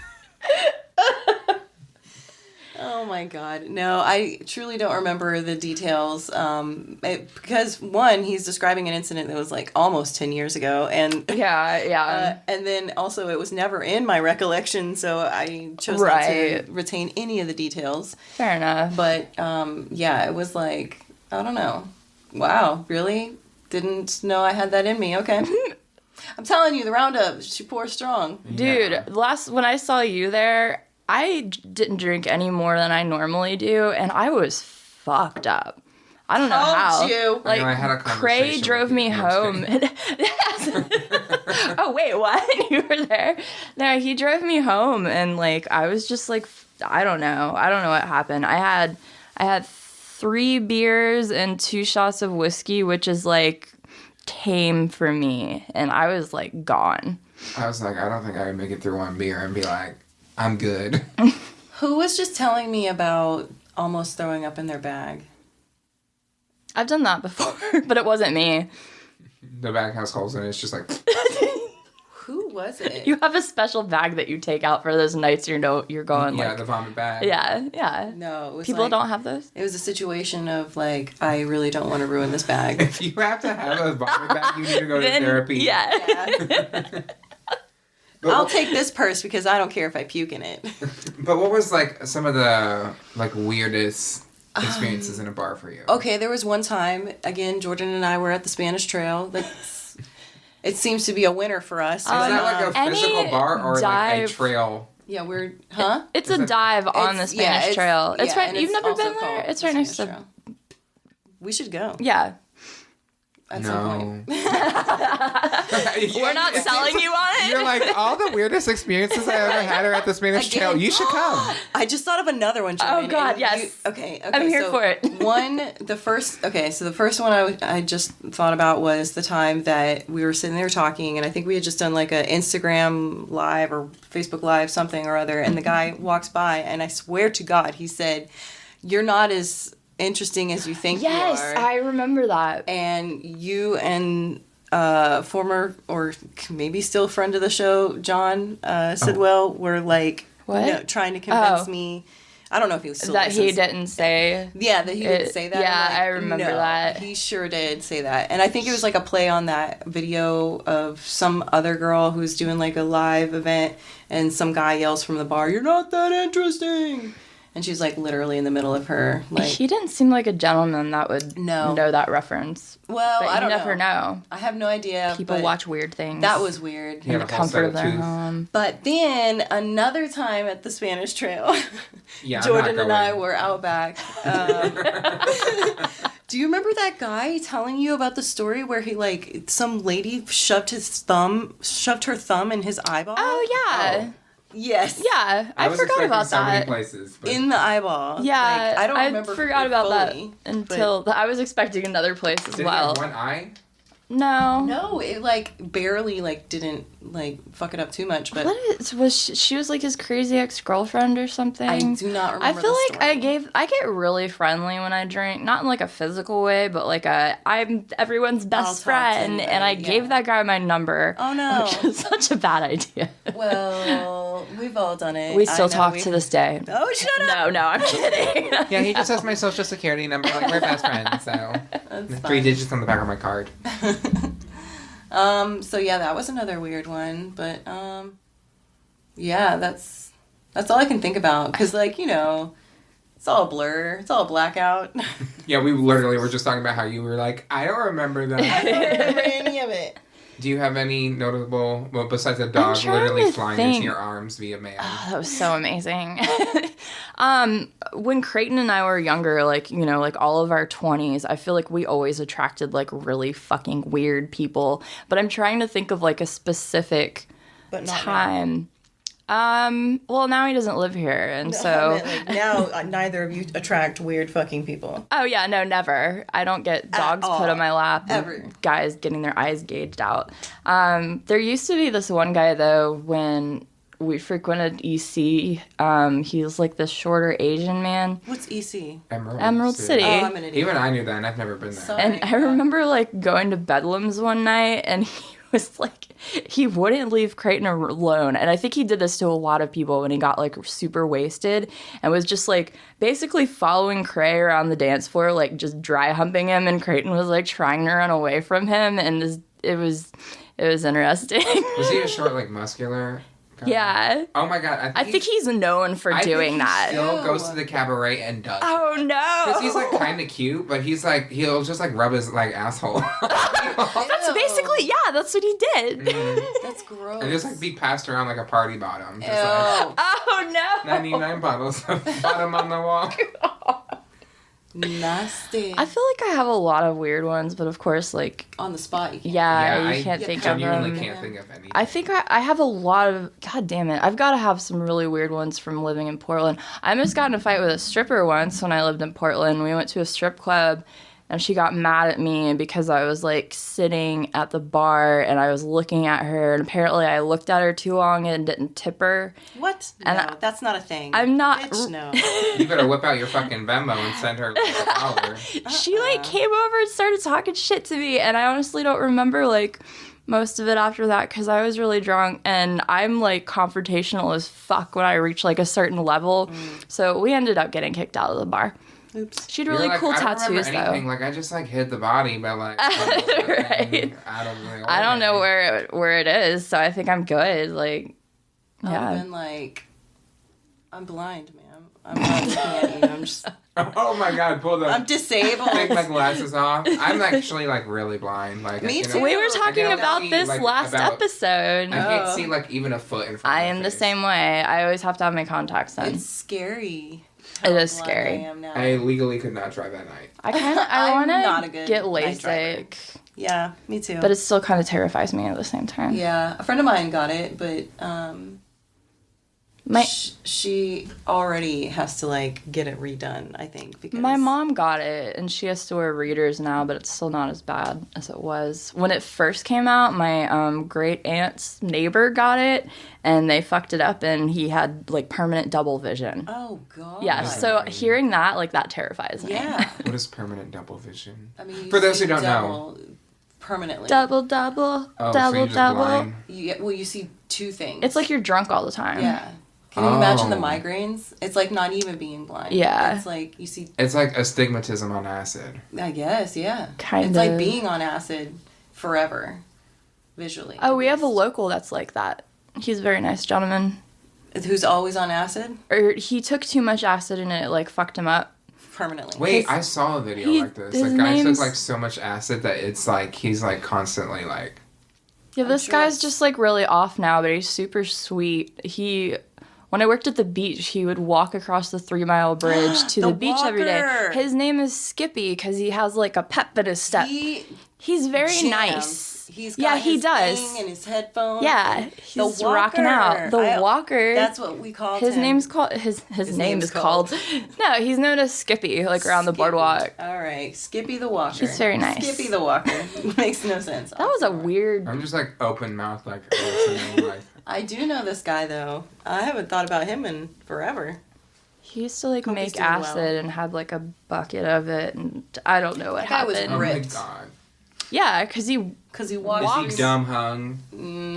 oh my God. No, I truly don't remember the details. Because one, he's describing an incident that was like almost 10 years ago. And yeah. and then also it was never in my recollection, so I chose not to retain any of the details. Fair enough. But yeah, it was like, I don't know. Wow, really? Didn't know I had that in me. Okay. I'm telling you, the Roundup, she pours strong. Dude, Yeah. when I saw you there, I didn't drink any more than I normally do, and I was fucked up. I don't know how. You. Like, I had a Cray conversation drove with me you. No, I'm home. Oh, wait, what? You were there? No, he drove me home, and, like, I was just, like, I don't know. I don't know what happened. I had 3 beers and 2 shots of whiskey, which is, like, tame for me, and I was, like, gone. I was like, I don't think I would make it through one beer and be like, I'm good. Who was just telling me about almost throwing up in their bag? I've done that before, but it wasn't me. The bag has holes in it. It's just like, Who was it? You have a special bag that you take out for those nights you're going yeah, like the vomit bag. yeah. No, it was People like, don't have those. It was a situation of like, I really don't want to ruin this bag. If you have to have a vomit bag, you need to go to therapy. Yeah. But I'll take this purse because I don't care if I puke in it. But what was like some of the like weirdest experiences in a bar for you? Okay, there was one time, again, Jordyn and I were at the Spanish Trail. It seems to be a winner for us. Is that like a Any physical bar or like a dive- trail? Yeah, we're... Huh? It's a dive on the Spanish Trail. It's yeah, right. and You've never also been there? called It's the right next Spanish to. Trail. We should go Yeah. at some point. We're not selling you on it. You're like, all the weirdest experiences I ever had are at the Spanish Again. Trail. You should come. I just thought of another one, Jordyn. Oh, God, and yes. Okay, I'm here so for it. the first one I just thought about was the time that we were sitting there talking, and I think we had just done like a Instagram live or Facebook live, something or other, and the guy walks by, and I swear to God, he said, "You're not as interesting as you think Yes, you are." I remember that. And you and former or maybe still friend of the show, John Sidwell, were like trying to convince me. I don't know if he was still That he listens. didn't say. Yeah, that he didn't say that. Yeah, I'm like, I remember no, that. He sure did say that. And I think it was like a play on that video of some other girl who's doing like a live event and some guy yells from the bar, "You're not that interesting." And she's like literally in the middle of her. Like, He didn't seem like a gentleman that would know that reference. well, But I don't you never know. I have no idea. People but watch weird things. That was weird. Yeah. in the had a whole set comfort of of their tooth. home. But then another time at the Spanish Trail, Yeah, I'm not Jordyn and I going. were out back. Do you remember that guy telling you about the story where he like some lady shoved her thumb in his eyeball? Oh yeah, Yes. yeah. I was forgot expecting about so many that. places. But In the eyeball. Yeah, Like, I don't remember. forgot it about fully, that until I was expecting another place as did well. he have one eye? No. No, it like barely like didn't like fuck it up too much, but She was like his crazy ex-girlfriend or something? I do not remember. I feel the like story. I get really friendly when I drink, not in like a physical way, but like I'm everyone's I'll best talk to friend, and I anybody, gave yeah. that guy my number. Oh no. Which is such a bad idea. Well, we've all done it. We I still know talk we- to this day. Oh, shut up. No, I'm kidding. Yeah, he just has my social security number. Like, we're best friends, so. That's 3 fine. digits on the back of my card. So yeah, that was another weird one, but yeah, that's all I can think about because like, you know, it's all a blur, it's all a blackout. Yeah, we literally were just talking about how you were like, I don't remember that. I don't remember any of it. Do you have any notable, well, besides a dog literally flying into your arms via man? Oh, that was so amazing. When Creighton and I were younger, like, you know, like all of our 20s, I feel like we always attracted like really fucking weird people. But I'm trying to think of like a specific time. Well, now he doesn't live here, and so... now, neither of you attract weird fucking people. Oh, yeah, no, never. I don't get dogs put on my lap. Ever. Guys getting their eyes gauged out. There used to be this one guy, though, when we frequented EC. He was like this shorter Asian man. What's EC? Emerald City. Oh, I'm an idiot. Even I knew that, and I've never been there. Sorry. And I remember, like, going to Bedlam's one night, and he was like, he wouldn't leave Creighton alone. And I think he did this to a lot of people when he got like super wasted and was just like basically following Cray around the dance floor, like just dry humping him. And Creighton was like trying to run away from him. And it was interesting. Was he a short, like muscular guy? Yeah. Oh my God. I think he's known for doing that. He still goes to the cabaret and does. Oh no. Because he's like kind of cute, but he's like, he'll just like rub his like asshole. That's basically, yeah, that's what he did. That's gross. And just like be passed around like a party bottom. Just Ew. like Oh no. 99 bottles of bottom on the wall. Nasty. I feel like I have a lot of weird ones, but of course, like, On the spot, you can't. yeah, I you can't think of genuinely them. can't think of anything. I think I have a lot of, God damn it, I've got to have some really weird ones from living in Portland. I almost got in a fight with a stripper once when I lived in Portland. We went to a strip club, and she got mad at me because I was, like, sitting at the bar, and I was looking at her, and apparently I looked at her too long and didn't tip her. What? And No, that's not a thing. I'm not... Bitch, no. You better whip out your fucking Venmo and send her like $1. She, like, came over and started talking shit to me, and I honestly don't remember, like, most of it after that because I was really drunk, and I'm, like, confrontational as fuck when I reach, like, a certain level. So we ended up getting kicked out of the bar. Oops. She had really Like, cool I don't tattoos, remember anything. Like, I just, like, hit the body, but, like... Right. I don't know where it is, so I think I'm good. Like, I would yeah. have been like, I'm blind, ma'am. I'm not looking at you. I'm just... Oh my God, pull the... I'm disabled. Take my glasses off. I'm actually, like, really blind. Like, Me you know, too. We were talking I can't about see, this like, last episode. I can't see, like, even a foot in front I of am my the face. same way. I always have to have my contacts in. It's scary. It is how blind scary. I am now. I legally could not drive that night. I I'm not a want to good get night driver. LASIK, Yeah, me too. but it still kind of terrifies me at the same time. Yeah, a friend of mine got it, but she already has to like get it redone, I think, because My mom got it, and she has to wear readers now, but it's still not as bad as it was. When it first came out, my great aunt's neighbor got it, and they fucked it up, and he had, like, permanent double vision. Oh god. Yeah, so hearing that, like, that terrifies me. Yeah. What is permanent double vision? I mean, you For those see who don't know. double permanently. Double, double, Oh, so double, you're just double. blind? You see two things. It's like you're drunk all the time. Yeah. Can you imagine the Oh. migraines? It's like not even being blind. Yeah. It's like you see. It's like astigmatism on acid. I guess, yeah. Kind It's like of. being on acid forever, visually. Oh, we have a local that's like that. He's a very nice gentleman. Who's always on acid Or he took too much acid and it, like, fucked him up. permanently. Wait, His- I saw a video he- like this. his A guy took name's- like so much acid that it's like he's like constantly like. Yeah, I'm this sure guy's it's- just, like, really off now, but he's super sweet. When I worked at the beach, he would walk across the 3 Mile Bridge to The the beach every day. walker. His name is Skippy because he has, like, a pep in his step. He's very jams. nice. He's got Yeah, he his does. thing and his headphones. Yeah, and he's the rocking out. The walker. walker. That's what we call His him. name's called his name name's is called. No, he's known as Skippy, like around the Skippy. boardwalk. All right, Skippy the Walker. He's very nice. Skippy the Walker. Makes no sense. That was a weird. I'm just like open mouth like listening like. I do know this guy though. I haven't thought about him in forever. He used to like Hope he's make doing acid well. and had like a bucket of it, and I don't know what That guy was happened. Oh my ripped. God. Yeah, because he Because he Is walks. he dumb hung?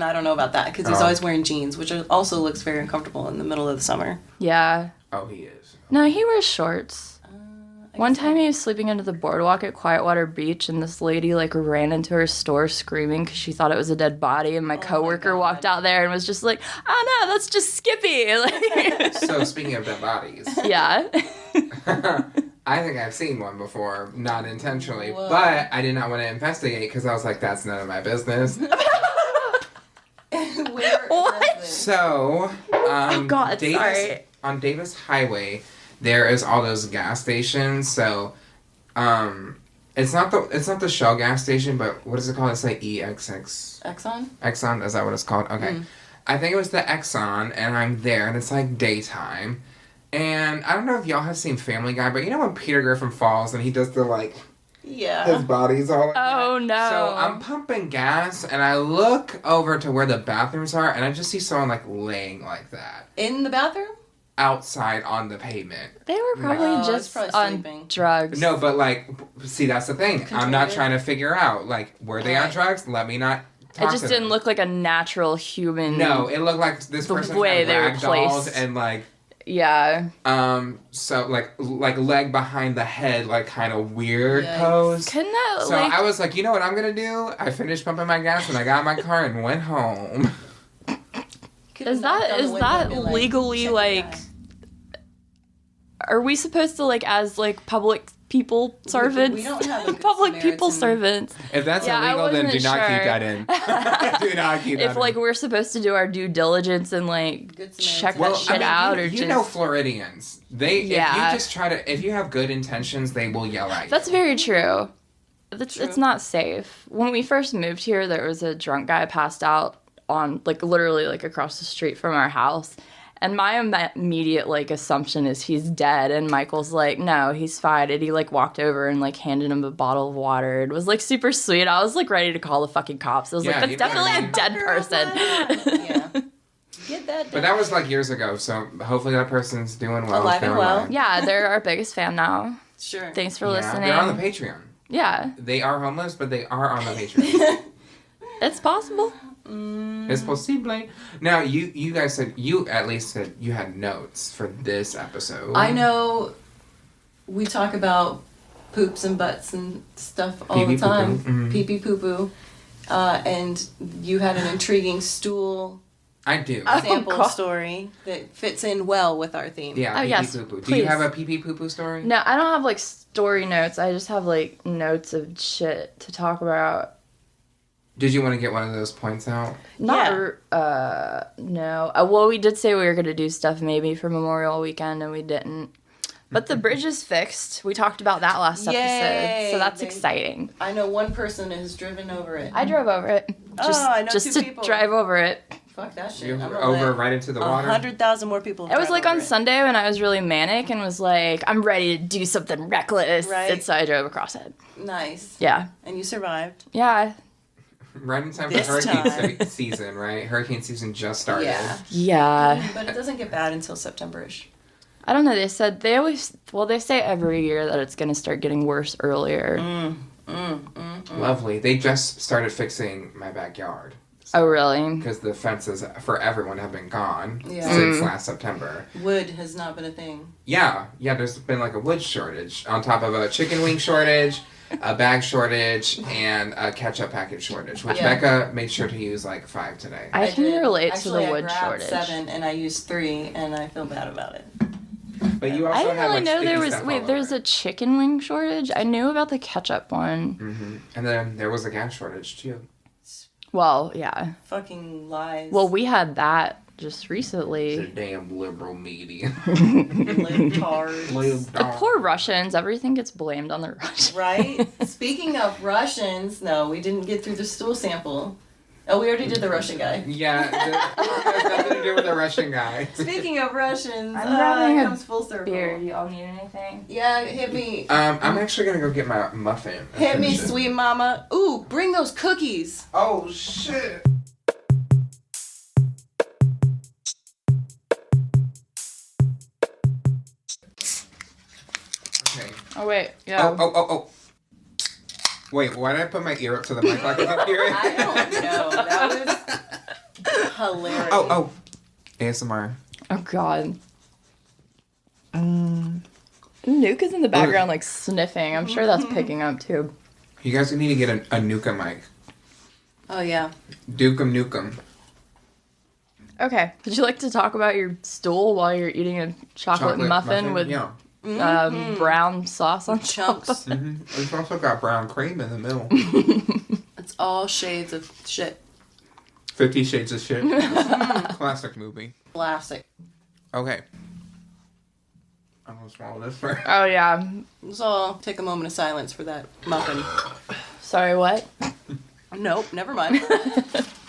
I don't know about that. Because he's Oh. always wearing jeans, which also looks very uncomfortable in the middle of the summer. yeah. Oh, he is. No, he wears shorts. I One guess time he was sleeping under the boardwalk at Quietwater Beach, and this lady like ran into her store screaming because she thought it was a dead body, and my coworker God. walked out there and was just like, "Oh no, that's just Skippy." Like, So speaking of dead bodies, yeah. I think I've seen one before, not intentionally, Whoa. but I did not want to investigate because I was like, that's none of my business. What? So, Oh God, sorry. on Davis Highway, there is all those gas stations. So, it's not the Shell gas station, but what is it called? It's like Exxx Exxon? Is that what it's called? Okay. I think it was the Exxon, and I'm there, and it's like daytime. And I don't know if y'all have seen Family Guy, but you know when Peter Griffin falls and he does the like, his body's all like Oh that? no. So I'm pumping gas, and I look over to where the bathrooms are, and I just see someone like laying like that. In the bathroom? Outside on the pavement. They were probably just probably on sleeping. drugs. No, but like, see, that's the thing. I'm not Contorted. trying to figure out, like, were they on Right. drugs? Let me not talk It just to didn't them. look like a natural human. No, it looked like this The person way had they were ragdolled placed. and like, Yeah. so like leg behind the head, like kind of weird Yikes. pose. Couldn't that So like? I was like, you know what I'm gonna do? I finished pumping my gas and I got in my car and went home. Is that legally like? Are we supposed to like as like public people servants? We don't have a good public people Samaritan. servants. If that's Yeah, I illegal, then do wasn't not keep sure. that in. Do not keep that If like in. we're supposed to do our due diligence and like Good check Samaritan. that shit out, or you just know Floridians. If Yeah. you just try to, if you have good intentions, they will yell at you. that's very true. It's True. not safe. When we first moved here, there was a drunk guy passed out on like literally like across the street from our house. And my immediate like assumption is he's dead, and Michael's like, no, he's fine. And he like walked over and like handed him a bottle of water. It was like super sweet. I was like ready to call the fucking cops. I was Yeah, like, you that's know definitely a dead person. Yeah. Get that But that was like years ago, so hopefully that person's doing well. Alive if they're and well. alive. Yeah, they're our biggest fan now. Sure. Thanks for Yeah, listening. they're on the Patreon. Yeah, They are homeless, but they are on the Patreon. it's possible. It's possible. Now, you guys said, you at least said you had notes for this episode. I know we talk about poops and butts and stuff all Pee-pee the time. poo-poo. Mhm. Pee-pee poo-poo. And you had an intriguing stool I do. sample God. story that fits in well with our theme. Yeah, Oh, pee-pee yes, poo-poo. Do you please. have a pee-pee poo-poo story? No, I don't have like story notes. I just have like notes of shit to talk about. Did you want to get one of those points out? No. Well, we did say we were gonna do stuff maybe for Memorial Weekend, and we didn't. But the bridge is fixed. We talked about that last Yay! episode, so that's They- exciting. I know one person has driven over it. I drove over it. Just, I know just two to people. drive over it. Fuck that shit. You I'm were gonna over let right into the water? 100,000 more people It was drive like over on it. Sunday when I was really manic and was like, I'm ready to do something reckless. Right. And so I drove across it. Nice. Yeah. And you survived. Yeah. Right in time This for hurricane time. season, right? Hurricane season just started. Yeah. Yeah. But it doesn't get bad until September-ish. I don't know. They said they say every year that it's going to start getting worse earlier. Lovely. They just started fixing my backyard. Oh, really? Because the fences for everyone have been gone Yeah. since last September. Wood has not been a thing. Yeah, there's been like a wood shortage on top of a chicken wing shortage, a bag shortage, and a ketchup packet shortage, which Yeah. Becca made sure to use like 5 today. I can did. relate to Actually, the wood I grabbed shortage. 7 and I used 3 and I feel bad about it. But you also I didn't had really like know sticky there was. stuff Wait, all there's over a chicken wing shortage? I knew about the ketchup one. Mm-hmm. And then there was a gas shortage too. Well, yeah. Fucking lies. Well, we had that just The recently. damn liberal media. Libtards. The poor Russians. Everything gets blamed on the Russians. Right? Speaking of Russians, no, we didn't get through the stool sample. Oh, we already did the Russian guy. Yeah, it has nothing to do with the Russian guy. Speaking of Russians, I'm grabbing it a comes full circle. Beer. Do y'all need anything? Yeah, hit me. I'm actually gonna go get my muffin. Hit me, Finish it. sweet mama. Ooh, bring those cookies. Oh shit. Okay. Oh wait, yeah. Oh. Wait, why did I put my ear up to the mic like I could hear it? I don't know. That was hilarious. Oh. ASMR. Oh god. Nuke is in the background like sniffing. I'm sure that's picking up too. You guys need to get a Nuke mic. Oh, yeah. Dukem Nukem. Okay. Would you like to talk about your stool while you're eating a chocolate muffin with yeah. brown sauce on Chunks. top. It's also got brown cream in the middle. It's all shades of shit. 50 Shades of Shit. Classic movie. Classic. Okay. I'm gonna swallow this first. Oh, yeah. Let's all take a moment of silence for that muffin. Sorry, what? Nope, never mind.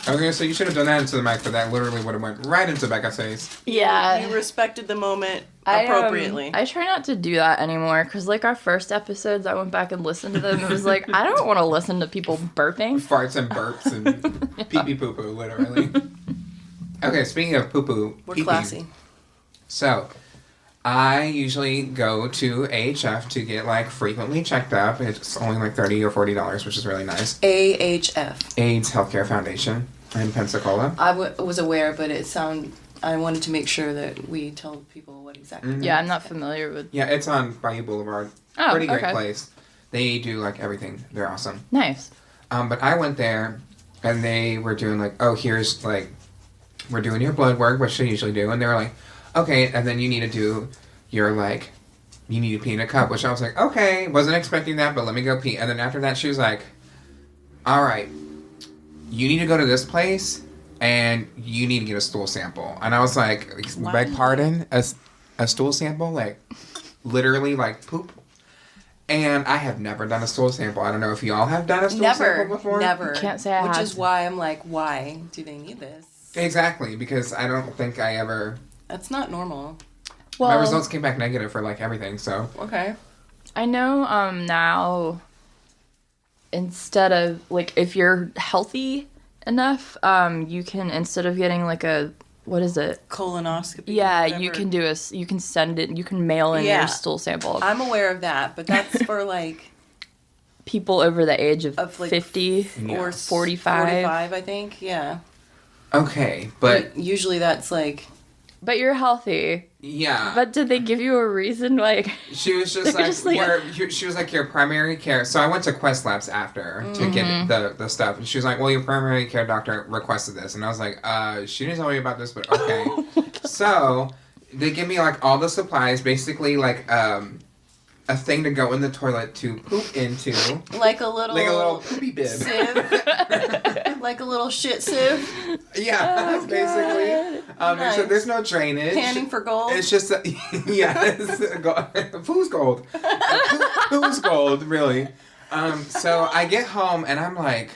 I was gonna say you should have done that into the mic, but that literally would have went right into Becca's face. Yeah. You respected the moment appropriately. I try not to do that anymore because, like, our first episodes, I went back and listened to them. It was like, I don't want to listen to people burping. Farts and burps and pee-pee poo-poo, literally. Okay, speaking of poo-poo, We're pee-pee. classy. So, I usually go to AHF to get, like, frequently checked up. It's only, like, $30 or $40, which is really nice. AHF. AIDS Healthcare Foundation in Pensacola. I was aware, but I wanted to make sure that we tell people what exactly. Yeah, I'm not familiar with. Yeah, it's on Bayou Boulevard. Oh, Pretty great okay. place. They do, like, everything. They're awesome. Nice. But I went there, and they were doing, like, oh, here's, like, we're doing your blood work, which they usually do. And they were like, okay, and then you need to do your, like, you need to pee in a cup, which I was like, okay, wasn't expecting that, but let me go pee. And then after that, she was like, all right, you need to go to this place, and you need to get a stool sample. And I was like, beg pardon? A stool sample? Like, literally, like, poop? And I have never done a stool sample. I don't know if y'all have done a stool sample before. Never. Can't say I Which have. is why I'm like, why do they need this? Exactly, because I don't think I ever... That's not normal. Well, my results came back negative for, like, everything, so... Okay. I know now, instead of, like, if you're healthy enough, you can, instead of getting, like, a, what is it? Colonoscopy. Yeah, whatever. you can you can send it, you can mail in your stool sample. I'm aware of that, but that's for, like... People over the age of like, 50 or 45. 45, I think, yeah. Okay, but... Usually that's, like... But you're healthy. Yeah. But did they give you a reason, like... She was just They're like, just like- she was like, your primary care... So I went to Quest Labs after to get the stuff. And she was like, well, your primary care doctor requested this. And I was like, she didn't tell me about this, but okay. So they give me, like, all the supplies. Basically, like, a thing to go in the toilet to poop into. Like a little poopy bib. sieve. Like a little shit sieve. Yeah, Oh, basically. Nice. So there's no drainage. Panning for gold. It's just, who's gold? Who's gold, really? So I get home and I'm like,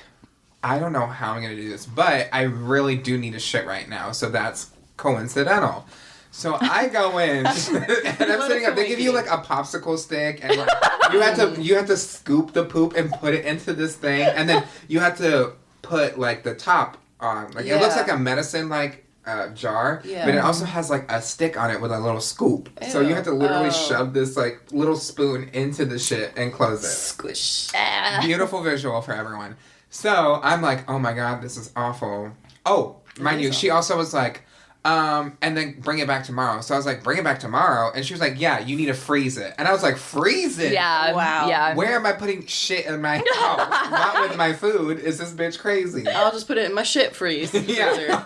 I don't know how I'm going to do this, but I really do need a shit right now. So that's coincidental. So I go in and I'm sitting up. They give you like a popsicle stick and like, you have to scoop the poop and put it into this thing, and then you have to put like the top on. Like it looks like a medicine like jar, but it also has like a stick on it with a little scoop. Ew. So you have to literally shove this like little spoon into the shit and close it. Squish. Beautiful visual for everyone. So I'm like, oh my god, this is awful. Oh, mind you, she also was like, and then bring it back tomorrow. So I was like, bring it back tomorrow. And she was like, yeah, you need to freeze it. And I was like, freeze it? Yeah. Wow. Yeah. Where am I putting shit in my house? Not with my food. Is this bitch crazy? I'll just put it in my shit freeze. Yeah.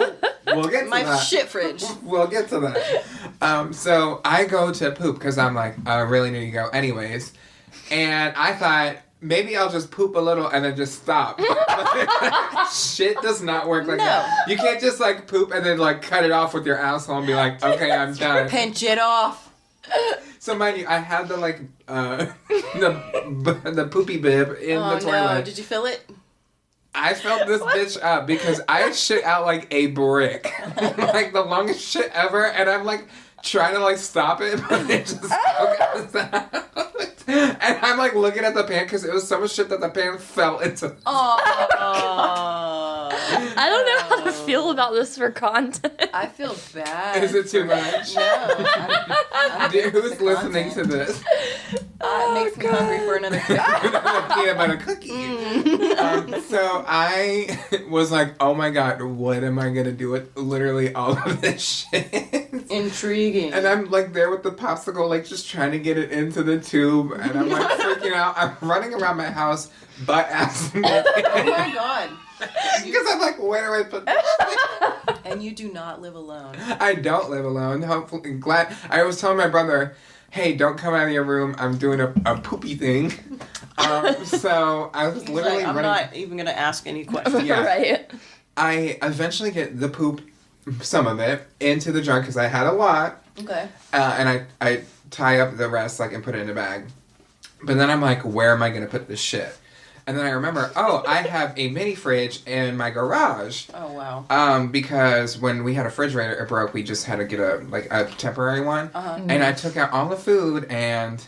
We'll get to My that. shit fridge. We'll get to that. So I go to poop because I'm like, I really need to go anyways. And I thought, maybe I'll just poop a little and then just stop. Shit does not work like that. You can't just like poop and then like cut it off with your asshole and be like, okay, I'm done. Pinch it off. So mind you, I had the like the poopy bib in the toilet. No. Did you feel it? I felt this bitch up because I shit out like a brick. Like the longest shit ever, and I'm like trying to like stop it, but it just goes out. And I'm like looking at the pan because it was so much shit that the pan fell into. I don't know how to feel about this for content. I feel bad. Is it too much? No. Dude, who's listening to this? It makes me hungry for another cookie. Peanut butter cookie. So I was like, oh my god, what am I gonna do with literally all of this shit? Intriguing. And I'm like there with the popsicle, like just trying to get it into the tube, and I'm like freaking out. I'm running around my house, butt ass naked. Oh my god. Because I'm like, where do I put this shit? And you do not live alone. I don't live alone. Hopefully, glad. I was telling my brother, hey, don't come out of your room. I'm doing a poopy thing. So I was literally I'm running. not even going to ask any questions. Yeah. Right. I eventually get the poop, some of it, into the jar because I had a lot. Okay. And I tie up the rest and put it in a bag. But then I'm like, where am I going to put this shit? And then I remember, I have a mini fridge in my garage. Oh, wow. Because when we had a refrigerator, it broke. We just had to get a temporary one. Uh-huh. And I took out all the food, and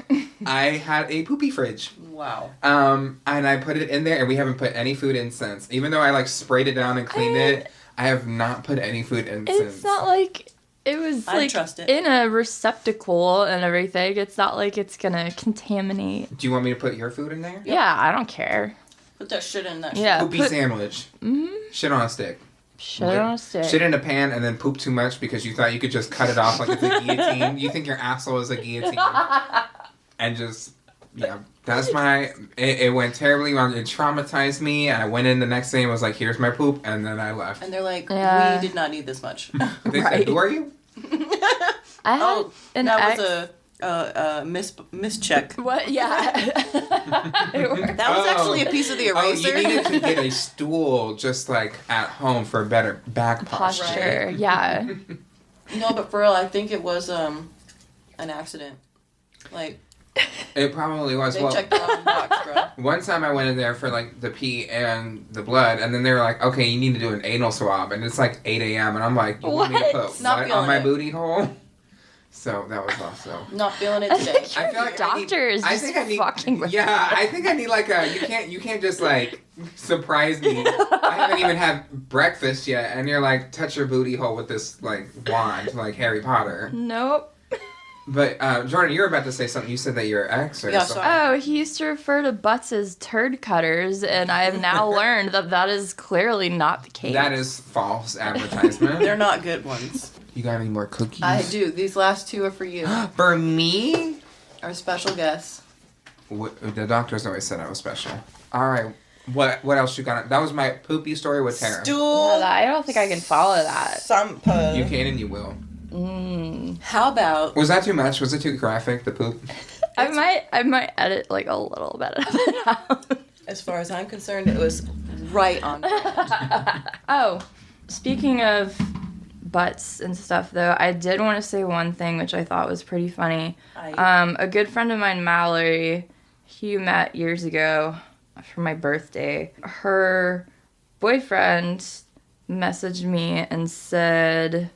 I had a poopy fridge. Wow. And I put it in there, and we haven't put any food in since. Even though I sprayed it down and cleaned it, I have not put any food in since. It's not like it was trust it. in a receptacle and everything. It's not like it's gonna contaminate. Do you want me to put your food in there? Yeah, I don't care. Put that shit in that Yeah. Poopy sandwich. Mm-hmm. Shit on a stick. Shit on a stick. Shit in a pan and then poop too much because you thought you could just cut it off like it's a guillotine. You think your asshole is a guillotine. And just, yeah. That's it went terribly wrong. It traumatized me. I went in the next day and was like, here's my poop. And then I left. And they're like, we did not need this much. They said, who are you? I had an that ex. was a mischeck. What? Yeah. That was actually a piece of the eraser. You needed to get a stool just at home for a better back posture. Right. Yeah. No, but for real, I think it was an accident. It probably was. They checked the wrong box, bro. One time I went in there for the pee and the blood, and then they were like, okay, you need to do an anal swab, and it's 8 a.m. and I'm like, you want me to put what on my booty hole? So that was also not feeling it today. I feel like doctors. I think I need fucking with I think I need you can't just surprise me. I haven't even had breakfast yet, and you're touch your booty hole with this wand like Harry Potter. Nope. But Jordyn, you were about to say something. You said that your ex or something. Oh, he used to refer to butts as turd cutters, and I have now learned that is clearly not the case. That is false advertisement. They're not good ones. You got any more cookies? I do. These last two are for you. For me? Our special guest. The doctors always said I was special. All right. What else you got? That was my poopy story with Terrah. Stool. No, I don't think I can follow that. Sample. You can and you will. How about... Was that too much? Was it too graphic, the poop? I might edit a little bit of it out. As far as I'm concerned, it was right on. Oh, speaking of butts and stuff, though, I did want to say one thing which I thought was pretty funny. A good friend of mine, Mallory, he met years ago for my birthday. Her boyfriend messaged me and said,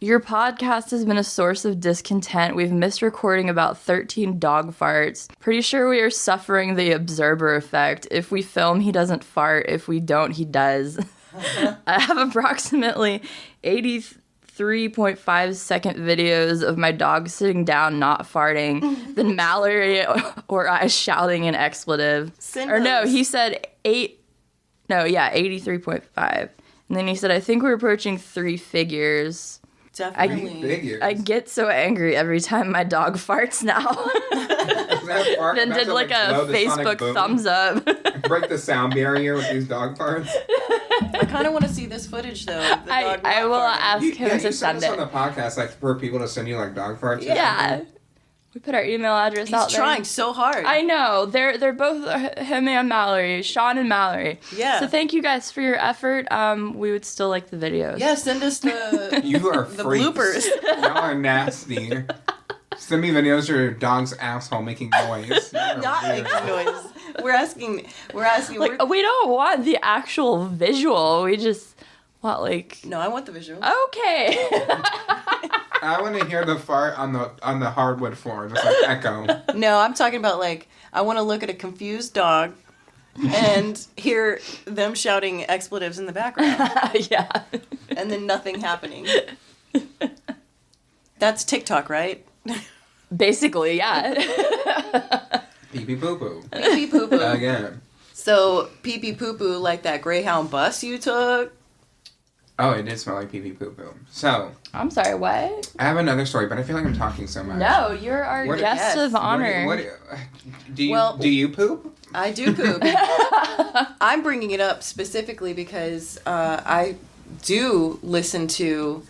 your podcast has been a source of discontent. We've missed recording about 13 dog farts. Pretty sure we are suffering the observer effect. If we film, he doesn't fart. If we don't, he does. I have approximately 83.5 second videos of my dog sitting down not farting, then Mallory or I shouting an expletive. He said 83.5. And then he said, I think we're approaching 3 figures. Definitely. I get so angry every time my dog farts now. Then did a Facebook thumbs up. Break the sound barrier with these dog farts. I kind of want to see this footage though. I will ask him to send it on the podcast, for people to send you dog farts. Yeah. We put our email address out there. He's trying so hard. I know. They're both him and Mallory, Sean and Mallory. Yeah. So thank you guys for your effort. We would still like the videos. Yeah, send us the you are the freaks. bloopers. Y'all are nasty. Send me videos of your dog's asshole making noise. Not making noise. We're asking. We don't want the actual visual. We just want No, I want the visual. Okay. I want to hear the fart on the hardwood floor, just echo. No, I'm talking about I want to look at a confused dog and hear them shouting expletives in the background. Yeah. And then nothing happening. That's TikTok, right? Basically, yeah. Pee pee poo poo. Pee pee poo poo. Again. So pee pee poo poo, like that Greyhound bus you took. Oh, it did smell like pee pee poo poo. So. I'm sorry, what? I have another story, but I feel like I'm talking so much. No, you're our guest of honor. Do you poop? I do poop. I'm bringing it up specifically because I do listen to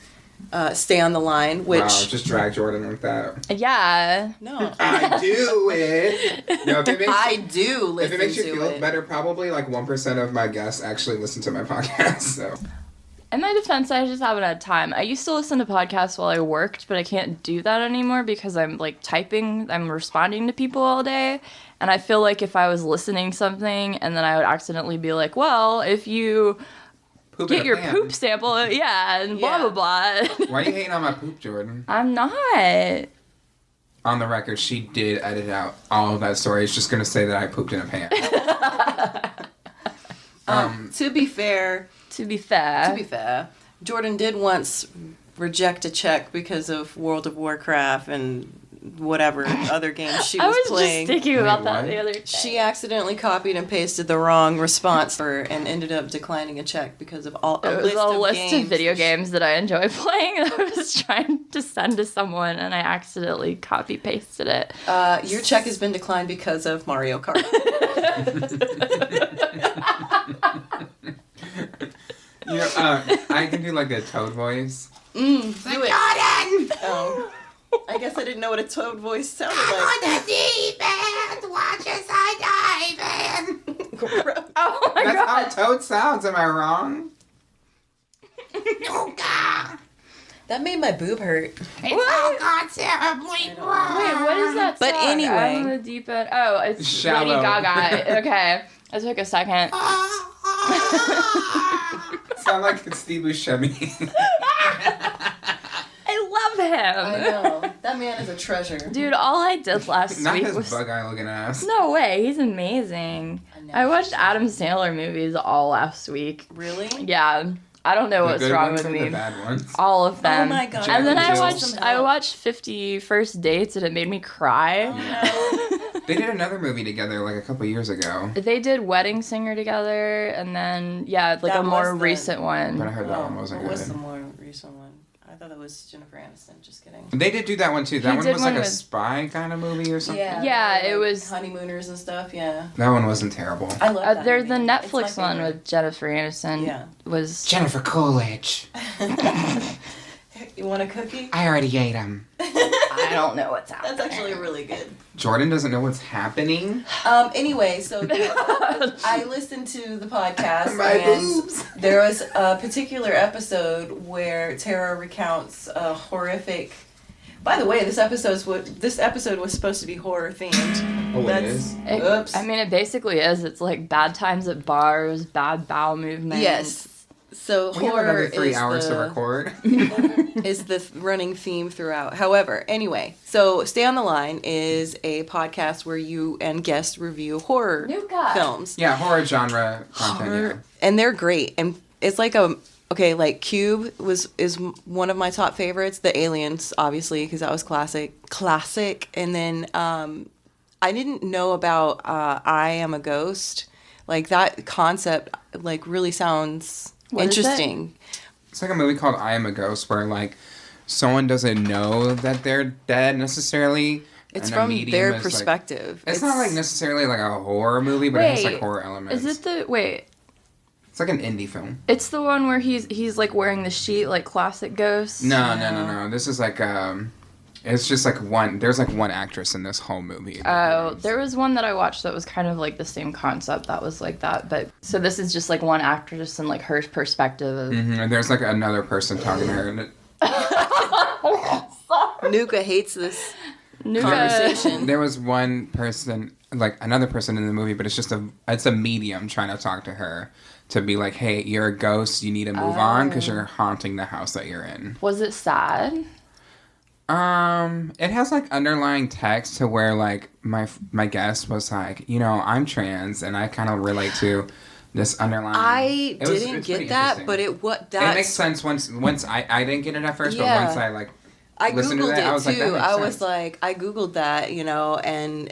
Stay on the Line, which... Wow, just drag Jordyn with that. Yeah. No. I do it. No, if it makes, I do listen if it makes you to feel it. better, probably like 1% of my guests actually listen to my podcast. So. In my defense, I just haven't had time. I used to listen to podcasts while I worked, but I can't do that anymore because I'm like typing, I'm responding to people all day. And I feel like if I was listening to something and then I would accidentally be like, well, if you get your poop sample, and blah, blah, blah. Why are you hating on my poop, Jordyn? I'm not. On the record, she did edit out all of that story. It's just going to say that I pooped in a pan. To be fair, Jordyn did once reject a check because of World of Warcraft and whatever other games she was playing. I was just thinking about that the other day. She accidentally copied and pasted the wrong response and ended up declining a check because of a list of video games that I enjoy playing that I was trying to send to someone and I accidentally copy pasted it. Your check has been declined because of Mario Kart. You know, I can do like a Toad voice. Do it. Jordyn! Oh. I guess I didn't know what a Toad voice sounded like. On the deep end, watch as I dive in. Oh my god. That's how Toad sounds, am I wrong? Nuke! That made my boob hurt. It's all gone terribly wrong. Wait, what is that But song? anyway. On the deep end. Oh, it's Shallow. Lady Gaga. Okay. It took a second. Sound like it's Steve Buscemi. I love him. I know. That man is a treasure. Dude, all I did last Not week his was... bug eye looking ass. No way, he's amazing. I watched Adam Sandler movies all last week. Really? Yeah. I don't know The what's good wrong ones with and me. the bad ones. All of them. Oh my god. And then Jills. I watched 50 First Dates and it made me cry. They did another movie together like a couple years ago. They did Wedding Singer together and then, like That a more was the- recent one. But I heard that one wasn't What good. was the more recent one? I thought that was Jennifer Aniston. Just kidding. They did do that one too. That He one did was one like a with- spy kind of movie or something. Yeah, it was- honeymooners and stuff. Yeah, That one wasn't terrible. I love that. There's the movie. It's my Netflix one favorite. with Jennifer Aniston. Yeah. Was Jennifer Coolidge. You want a cookie? I already ate them. I don't know what's happening. That's actually really good. Jordyn doesn't know what's happening. Anyway, so I listened to the podcast My and boobs. there was a particular episode where Terrah recounts a horrific. By the way, this episode was supposed to be horror themed. Oh, it is? Oops. I mean, it basically is. It's like bad times at bars, bad bowel movements. Yes. So We have horror another 3 hours to the, record. is the running theme throughout. However, anyway, so Stay on the Line is a podcast where you and guests review horror Nuke. films. Yeah, horror genre content. And they're great. And it's like like Cube is one of my top favorites. The Aliens, obviously, because that was classic. And then I didn't know about I Am a Ghost. Like that concept, like really sounds interesting. It's like a movie called I Am a Ghost where like someone doesn't know that they're dead necessarily. It's and a from medium their is, perspective. Like, it's not like necessarily like a horror movie, but it has like horror elements. Is it It's like an indie film. It's the one where he's like wearing the sheet like classic Ghosts? No. This is like it's just like one. There's like one actress in this whole movie. Oh, there was one that I watched that was kind of like the same concept that was like that. But so this is just like one actress and like her perspective of. Mm-hmm. And there's like another person talking to her, and Nuka hates this Nuke. conversation. there was one person, like another person in the movie, but it's a medium trying to talk to her to be like, hey, you're a ghost, you need to move on because you're haunting the house that you're in. Was it sad? It has like underlying text to where like my guest was like, I'm trans and I kind of relate to this underlying. I It's didn't pretty get that, interesting. but it makes sense once I didn't get it at first, but once I like I listened googled to that, it I was like, that too. makes I was sense. like, I googled that, and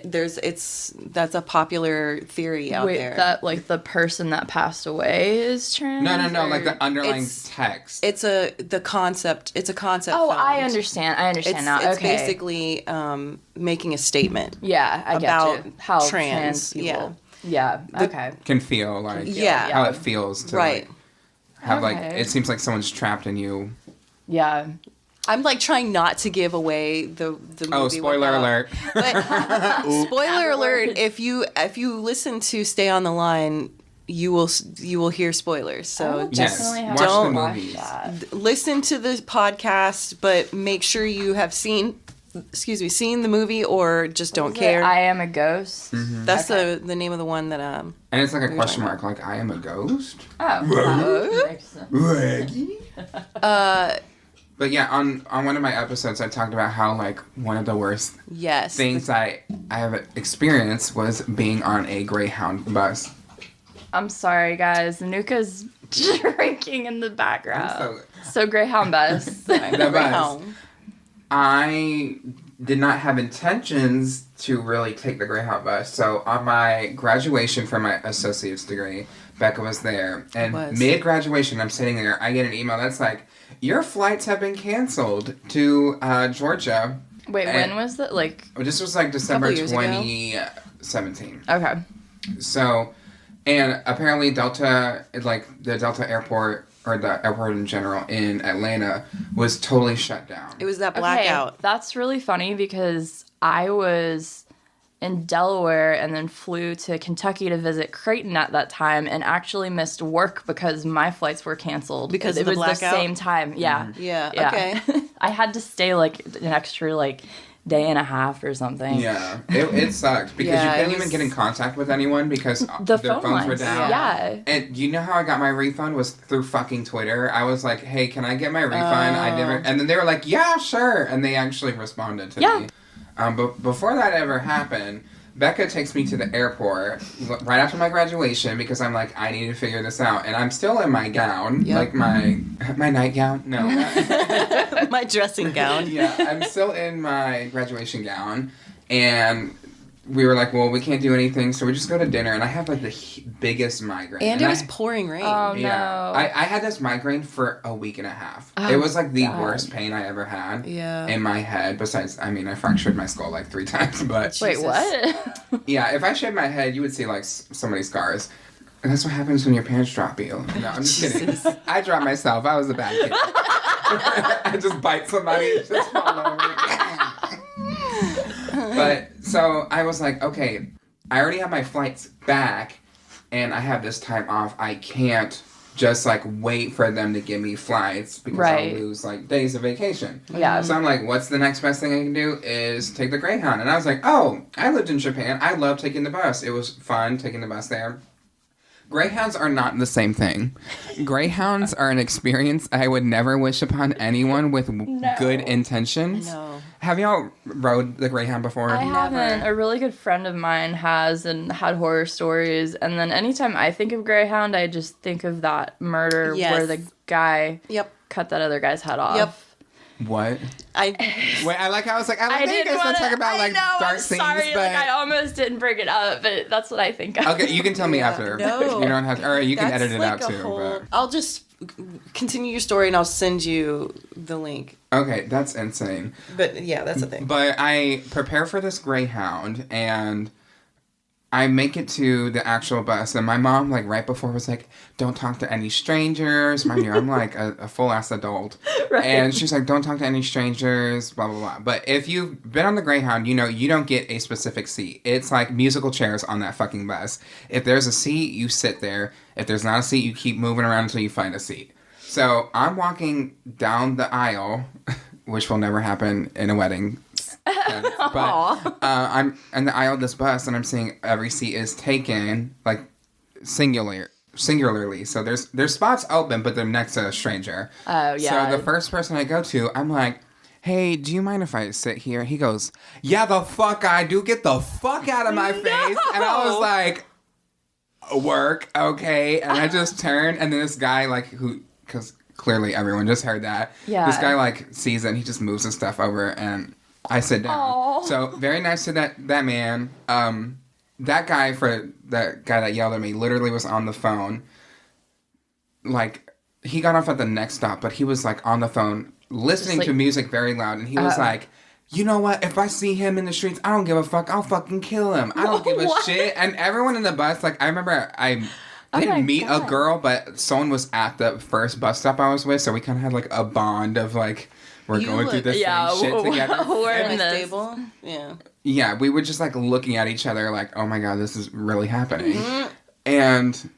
that's a popular theory out Wait, there. that like the person that passed away is trans? No, or- like the underlying It's- text. It's a concept. It's a concept. Oh, film. I understand. Now. It's Okay. basically making a statement. Yeah, I about get you. How trans, people. Yeah. Okay. can feel like Yeah. how it feels to Right. like have like Okay. it seems like someone's trapped in you Yeah. I'm like trying not to give away the movie. Oh, spoiler alert! But spoiler alert! If you listen to Stay on the Line, you will hear spoilers. So Yes. definitely have Watch to the watch movies. that. listen to the podcast, but make sure you have seen the movie or just don't Is it care. I Am a Ghost. That's the name of the one that And it's like a question mark, like I am a ghost. Oh, that makes sense. But yeah, on one of my episodes, I talked about how like one of the worst yes things I have experienced was being on a Greyhound bus. I'm sorry, guys. Nuka's drinking in the background. So So Greyhound bus. the bus. Greyhound. I did not have intentions to really take the Greyhound bus. So on my graduation for my associate's degree, Becca was there. And mid-graduation, I'm sitting there, I get an email that's like, your flights have been canceled to Georgia. Wait, when was that? Like, This was like December years ago. 2017. okay. So, and apparently Delta, like the Delta airport, or the airport in general in Atlanta, was totally shut down. It was that blackout. Okay, that's really funny because I was in Delaware and then flew to Kentucky to visit Creighton at that time and actually missed work because my flights were canceled. Because it of the was blackout? the same time. Yeah. Yeah, okay. I had to stay like an extra like day and a half or something. Yeah, it sucked because Yeah, you couldn't it even was- get in contact with anyone because The their phone phones were lines. down. Yeah. And you know how I got my refund was through fucking Twitter. I was like, "Hey, can I get my refund?" I never, and then they were like, "Yeah, sure," and they actually responded to me. But before that ever happened, Becca takes me to the airport right after my graduation because I'm like, I need to figure this out, and I'm still in my gown, Yep. like my nightgown. No. My dressing gown. Yeah, I'm still in my graduation gown, and we were like, well, we can't do anything, so we just go to dinner, and I have like the biggest migraine. And it was pouring rain. Oh, Yeah, no. I had this migraine for a week and a half. Oh, it was like the God. worst pain I ever had Yeah. in my head, besides, I mean, I fractured my skull like 3 times, but Wait, Jesus. what? yeah, if I shaved my head, you would see like so many scars. And that's what happens when your parents drop you. No, I'm just kidding. I dropped myself. I was a bad kid. I just bite somebody, it just fall over. But so I was like, okay, I already have my flights back, and I have this time off. I can't just like wait for them to give me flights because Right. I'll lose like days of vacation. Yeah. So I'm like, what's the next best thing I can do is take the Greyhound. And I was like, oh, I lived in Japan. I love taking the bus. It was fun taking the bus there. Greyhounds are not the same thing. Greyhounds are an experience I would never wish upon anyone with good intentions. No. Have y'all rode the Greyhound before? I haven't. A really good friend of mine has and had horror stories. And then anytime I think of Greyhound, I just think of that murder Yes. where the guy Yep. cut that other guy's head off. Yep. What? I Wait, I like how I was like, I like that you didn't guys don't wanna- talk about like I know, dark I'm things, sorry, but like I almost didn't bring it up, but that's what I think of. okay, you can tell me after. No. You don't have to, or you can that's edit it like out a too. whole- I'll just continue your story and I'll send you the link. But okay, that's insane. But yeah, that's the thing. But I prepare for this Greyhound, and I make it to the actual bus, and my mom, like, right before was like, don't talk to any strangers. Mind you, I'm, like, a full-ass adult. Right. And she's like, don't talk to any strangers, blah, blah, blah. But if you've been on the Greyhound, you know you don't get a specific seat. It's, like, musical chairs on that fucking bus. If there's a seat, you sit there. If there's not a seat, you keep moving around until you find a seat. So I'm walking down the aisle, which will never happen in a wedding. But I'm in the aisle of this bus, and I'm seeing every seat is taken, like, singularly. So there's spots open, but they're next to a stranger. Oh, yeah. So the first person I go to, I'm like, hey, do you mind if I sit here? He goes, yeah, the fuck I do. Get the fuck out of my face. And I was like, work, okay. And I just turned, and then this guy, like, because clearly everyone just heard that. Yeah. This guy, like, sees it, and he just moves his stuff over, and I sit down. Aw. So very nice to that man. That guy that yelled at me literally was on the phone. Like, he got off at the next stop, but he was like on the phone listening like- to music very loud, and he was like, you know what? If I see him in the streets, I don't give a fuck. I'll fucking kill him. I don't give a What? shit. And everyone in the bus, like, I remember I I Oh my didn't meet a God. girl, but someone was at the first bus stop I was with, so we kind of had like a bond of like we're You going through look- the same shit together. We're Am I in this. stable? Yeah. Yeah, we were just like looking at each other like, oh my God, this is really happening. And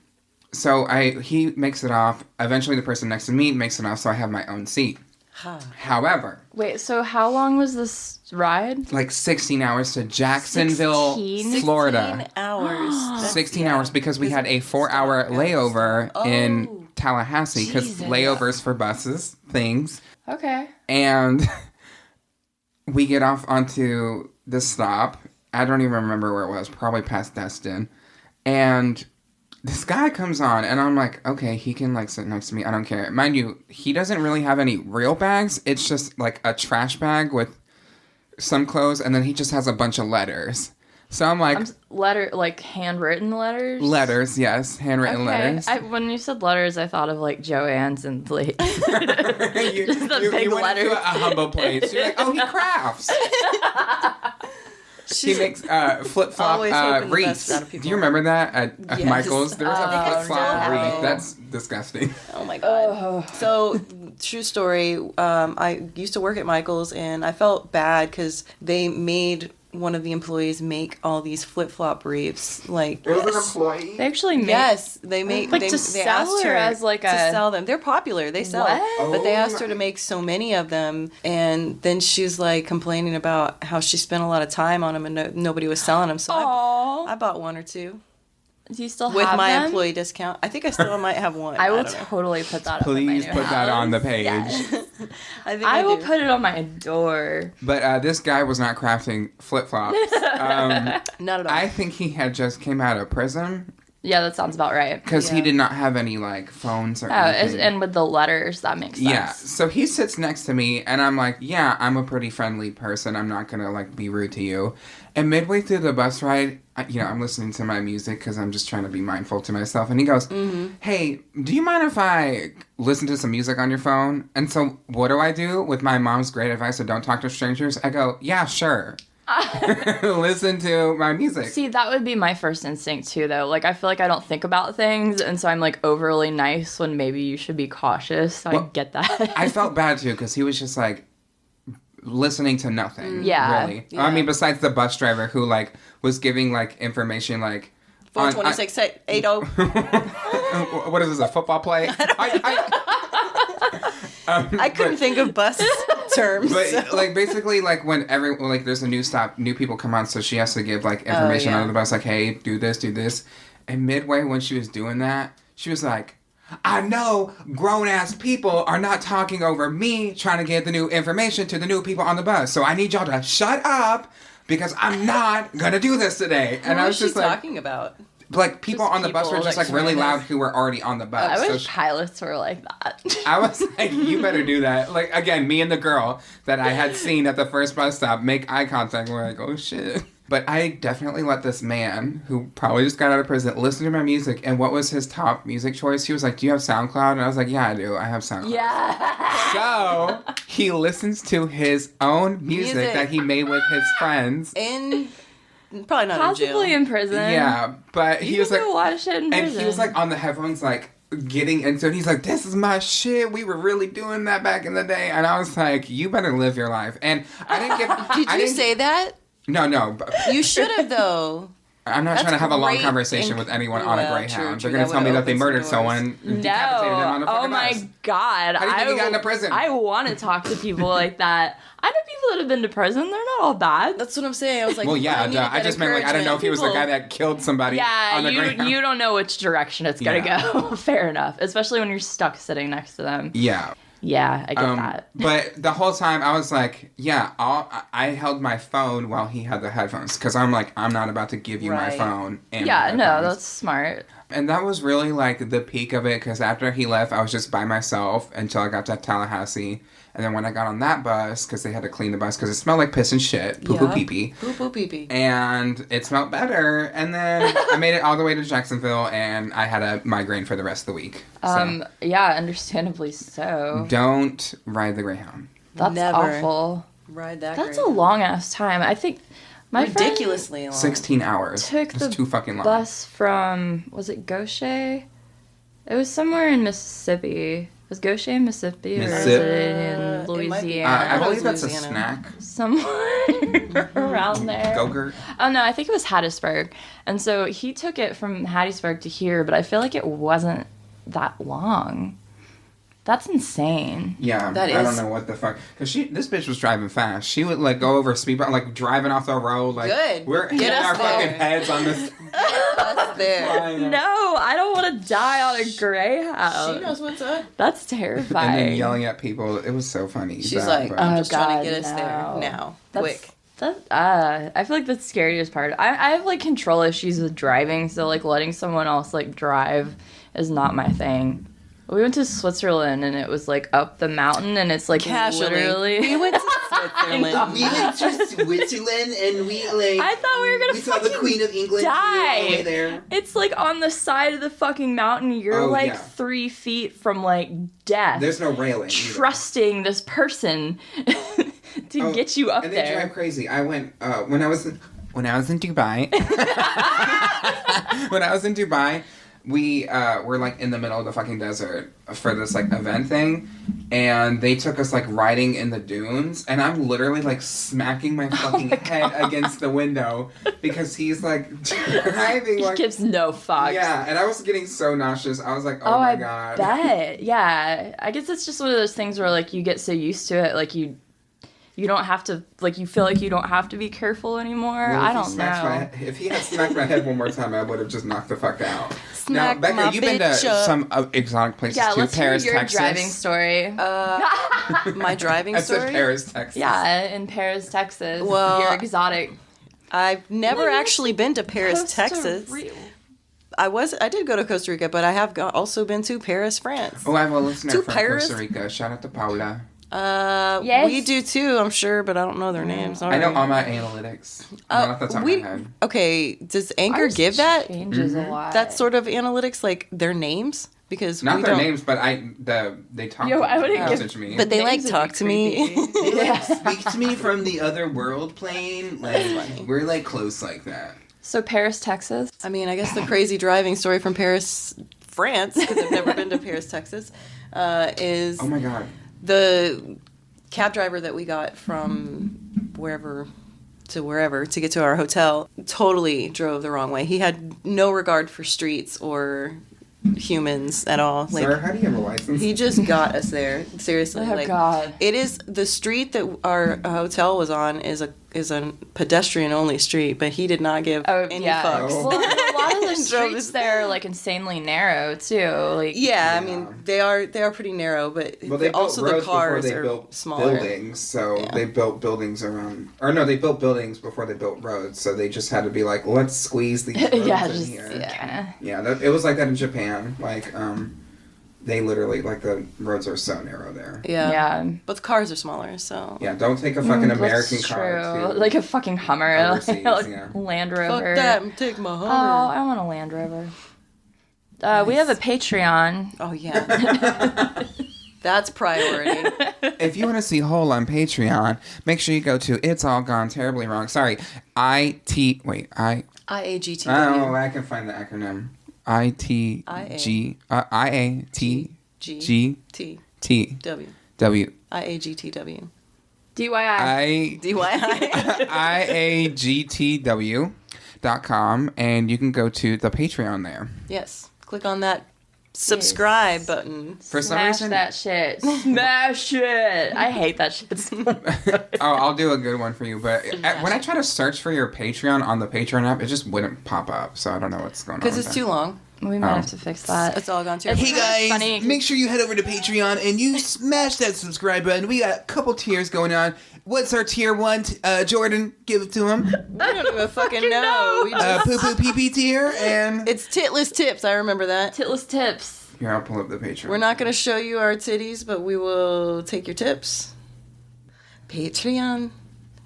so he makes it off. Eventually the person next to me makes it off, so I have my own seat. Huh. However, Wait, so how long was this ride? like 16 hours to Jacksonville, 16? Florida. 16 hours. That's- 16 yeah. hours because we had a Because 4-hour stop, layover stop. in Oh. Tallahassee because Jesus. layovers for buses, things. Okay. And we get off onto the stop. I don't even remember where it was, probably past Destin. And this guy comes on, and I'm like, okay, he can, like, sit next to me. I don't care. Mind you, he doesn't really have any real bags. It's just, like, a trash bag with some clothes, and then he just has a bunch of letters. So I'm like, Handwritten letters? letters, yes, handwritten letters. When you said letters, I thought of, like, Joanne's and, like, you, just the big you went letters. into a humble place. You're like, oh, he crafts. He makes flip-flop Always hoping the wreaths. best out of people. Do you remember that at Yes. Michael's? There was I think a I flip-flop still have wreath. it. That's disgusting. Oh my God. So, true story. I used to work at Michael's, and I felt bad because they made one of the employees make all these flip-flop wreaths. Like, It was an employee. They actually made... yes, they make Like, they, to they sell asked or her as, like, to a- sell them. They're popular. They sell, What? but they Oh asked her to my- make so many of them, and then she was like complaining about how she spent a lot of time on them and nobody was selling them. So I Aww. bought one or two Do you still with have my them? employee discount. I think I still might have one. I will don't know. totally put that up in my Please new put that on the house. page. Yes. I think I will do. put it on my door. But this guy was not crafting flip-flops. Not at all. I think he had just came out of prison Yeah, that sounds about right. because he Yeah. did not have any, like, phones or Oh, anything. and with the letters, that makes sense. Yeah, so he sits next to me, and I'm like, yeah, I'm a pretty friendly person. I'm not gonna, like, be rude to you. And midway through the bus ride, I'm listening to my music because I'm just trying to be mindful to myself. And he goes, hey, do you mind if I listen to some music on your phone? And so what do I do with my mom's great advice of don't talk to strangers? I go, yeah, sure. Listen to my music. See, that would be my first instinct too, though. Like, I feel like I don't think about things, and so I'm like overly nice when maybe you should be cautious. So I Well, get that. I felt bad too because he was just like listening to nothing. Yeah. Really. Yeah. I mean, besides the bus driver who like was giving like information like. 42680. What is this? A football play? I couldn't think of bus terms. But so. like basically like when there's a new stop, new people come on, so she has to give like information yeah. on the bus, like, hey, do this. And midway when she was doing that, she was like, I know grown-ass people are not talking over me trying to get the new information to the new people on the bus. So I need y'all to shut up because I'm not gonna do this today. And Who I was was she just like, talking about? like people Just on the bus were people, just like, like really random. loud who were already on the bus. I So wish pilots were like that. I was like, you better do that. Like, again, me and the girl that I had seen at the first bus stop make eye contact. We're like, oh, shit. But I definitely let this man, who probably just got out of prison, listen to my music. And what was his top music choice? He was like, do you have SoundCloud? And I was like, yeah, I do. I have SoundCloud. Yeah. So he listens to his own music that he made with his friends. Probably not Possibly in in prison. Yeah, but he You was can like... do a lot of shit in And prison. he was like on the headphones, like getting into it. He's like, this is my shit. We were really doing that back in the day. And I was like, you better live your life. And I didn't get. Did you say that? No. But You should have though. I'm not That's try to have a long great conversation with anyone on a well, Greyhound. true, They're going to that tell me would that they open murdered some someone doors. and decapitated them on a No. fucking Oh my bus. god. How do you think he got into prison? I want to talk to people like that. I know people that have been to prison. They're not all bad. That's what I'm saying. I was like, Well, yeah, I, needed I that just meant like I don't know if he was the People- guy that killed somebody on the Yeah, Greyhound. you don't know which direction it's gonna Yeah. go. Fair enough. Especially when you're stuck sitting next to them. Yeah. Yeah, I get that. But the whole time I was like, yeah, I held my phone while he had the headphones because I'm like, I'm not about to give you my Right. phone. And Yeah, my no, headphones. that's smart. And that was really like the peak of it because after he left, I was just by myself until I got to Tallahassee. And then when I got on that bus, because they had to clean the bus because it smelled like piss and shit, poo-poo pee-pee. Poo-poo pee-pee. And it smelled better. And then I made it all the way to Jacksonville and I had a migraine for the rest of the week. So Yeah, understandably so. don't ride the Greyhound. That's Never. awful. Ride that. That's great. a long ass time. I think Ridiculously long. 16 hours. Took It's the too fucking long. bus from, was it Gaucher? It was somewhere in Mississippi. Was Gaucher in Mississippi or is it in It might be. Louisiana? I believe that's a Louisiana. snack. Somewhere around there. Go-gurt. Oh no, I think it was Hattiesburg. And so he took it from Hattiesburg to here, but I feel like it wasn't that long. That's insane. Yeah, That I don't is- know what the fuck. Because this bitch was driving fast. She would, like, go over speed bump, like, driving off the road. Like, Good. We're Get hitting us our fucking there. heads on this. Us there. No, I don't want to die on a Greyhound. She knows what's up. That's And terrifying. then yelling at people. It was so funny. She's like, but- I'm just trying to God, get us there no. now. That's- Quick. I feel like that's the scariest part. I have like control issues with driving, so like letting someone else like drive is not my thing. We went to Switzerland and it was like up the mountain and it's like Casually. literally. We went to Switzerland. We went to Switzerland and we like. I thought we were gonna We saw the fucking Queen of England die. all the way there. It's like on the side of the fucking mountain. You're Oh, like yeah. 3 feet from like death. There's no railing. either. Trusting this person to Oh, get you up and they there. drive crazy. I went when I was in Dubai. When I was in Dubai, we were like in the middle of the fucking desert for this like event thing, and they took us like riding in the dunes, and I'm literally like smacking my fucking head against the window because he's like driving He like gives no fucks. yeah, and I was getting so nauseous. I was like, oh my god. bet. Yeah. I guess it's just one of those things where like you get so used to it, like you don't have to, like you feel like you don't have to be careful anymore. Well, I if he don't smacked know. if he had smacked my head one more time, I would have just knocked the fuck out. Smack now, Becca, my you've been to bitch up. some exotic places Yeah, too. let's Paris, hear your Texas. driving story. My driving I said story? Paris, Texas. Yeah, in Paris, Texas. Well, You're exotic. I've never Well, actually been to Paris, Costa Texas. Rica. I did go to Costa Rica, but I have also been to Paris, France. Oh, I have a listener To from Paris? Costa Rica. Shout out to Paula. Yes. We do too, I'm sure, but I don't know their names. I know all my analytics. Not off the top of my head. Okay, does Anchor Ours give that changes a lot. sort of analytics, like their names? Because Not we their don't. names, but they talk Yo, to I me, wouldn't give- message me. But they like Names would talk be to me. creepy. They Yeah. like speak to me from the other world plane. Like we're like close like that. So Paris, Texas. I mean, I guess the crazy driving story from Paris, France, because I've never been to Paris, Texas, is Oh my god. the cab driver that we got from wherever to get to our hotel totally drove the wrong way. He had no regard for streets or humans at all. Like, Sir, how do you have a license? he just got us there. Seriously. Oh like, God. it is the street that our hotel was on is a pedestrian only street, but he did not give Oh any yeah. fucks. Oh. Well, a lot of the Drove streets us- there are like insanely narrow too. Like Yeah, I mean they are pretty narrow, but Well, they also built the roads cars before they are built smaller. buildings, so Yeah. they built buildings around. Or no, they built buildings before they built roads, so they just had to be like, let's squeeze these roads yeah, in just here. kinda. Yeah, it was like that in Japan. Like, they literally like the roads are so narrow there. Yeah. Yeah. But the cars are smaller, so Yeah, don't take a fucking American That's car true. to Like a fucking Hummer, overseas, like yeah. Land fuck Rover. that and take my Oh, Hummer. I want a Land Rover. We have a Patreon. Oh yeah. That's priority. If you want to see Hole on Patreon, make sure you go to It's All Gone Terribly Wrong. Sorry, IAGTW. IAGTW. Oh, I can find the acronym. IATGTW. W. IAGTW. DYI. DYI. IAGTW.com, and you can go to the Patreon there. Yes. Click on that subscribe button. For some Smash reason, that shit. Smash it. I hate that shit so much. oh, I'll do a good one for you. But when I try to search for your Patreon on the Patreon app, it just wouldn't pop up. So I don't know what's going on. Because with it's that. too long. We might have to fix that. It's all gone too. It's Hey guys, funny. make sure you head over to Patreon and you smash that subscribe button. We got a couple tiers going on. What's our tier 1? Jordyn, give it to him. We don't even fucking know. We just, Poo Poo Pee Pee tier and it's titless tips. I remember that. Titless tips. Here, I'll pull up the Patreon. We're not going to show you our titties, but we will take your tips. Patreon.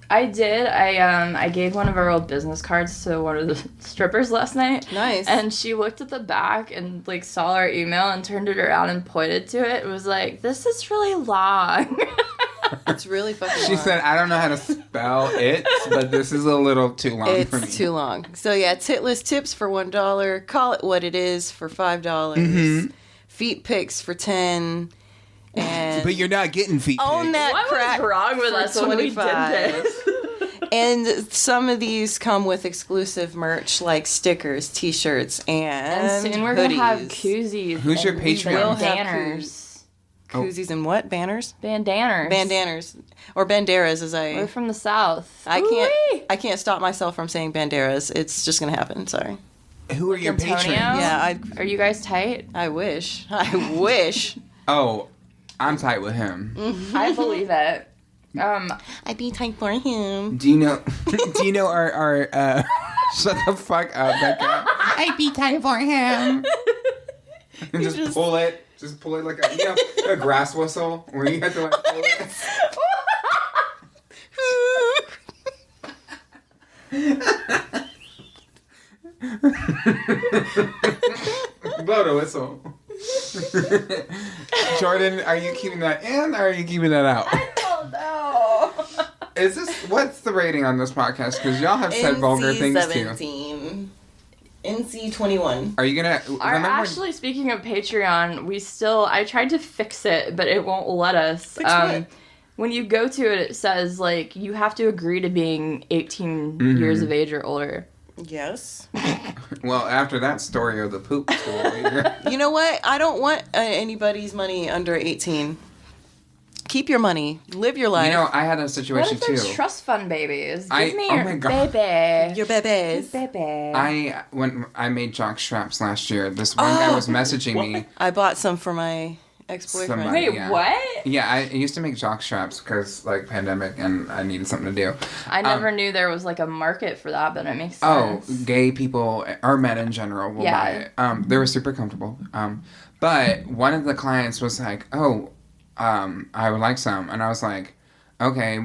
I did. I gave one of our old business cards to one of the strippers last night. Nice. And she looked at the back and like saw our email and turned it around and pointed to it. It was like, this is really long. It's really fucking She long. said, I don't know how to spell it, but this is a little too long for me. It's too long. So yeah, titless tips for $1. Call it what it is for $5. Mm-hmm. Feet pics for $10. And But you're not getting feet own pics. that What crack was wrong with for us when we did 25. this? And some of these come with exclusive merch like stickers, t-shirts, and soon we're gonna have hoodies. koozies. Who's your and Patreon? We'll have Bandanas. Koozies and what? Banners? Bandanas. Bandanas. Or banderas as We're I from the south. I can't stop myself from saying banderas. It's just gonna happen. Sorry. Who are your Antonio? patrons? Yeah, Are you guys tight? I wish. I wish. Oh, I'm tight with him. I believe it. I'd be tight for him. Do you know? Do you know our Shut the fuck up, Becca. I'd be time for him. And just pull it. Just pull it like a grass whistle where you have to like pull it. Blow the whistle. Jordyn, are you keeping that in or are you keeping that out? Oh no. Is this what's the rating on this podcast? Because y'all have said vulgar things too. NC-17. NC-21. Are you gonna Actually, speaking of Patreon, I tried to fix it, but it won't let us. Fix what? When you go to it, it says like you have to agree to being 18 years of age or older. Yes. Well, after that story of the poop story, You know what? I don't want anybody's money under 18. Keep your money. Live your life. you know, I had a What situation if there's too. trust fund babies? Give I- me oh your my God. baby. Your babies. Baby. When I made jock straps last year, this one guy was messaging me. I bought some for my ex-boyfriend. Somebody- Wait, yeah. what? Yeah, I used to make jock straps because like pandemic and I needed something to do. I never knew there was like a market for that, but it makes Oh, sense. gay people or men in general will Yeah. buy it. They were super comfortable. But one of the clients was like, "Oh, I would like some," and I was like, "Okay,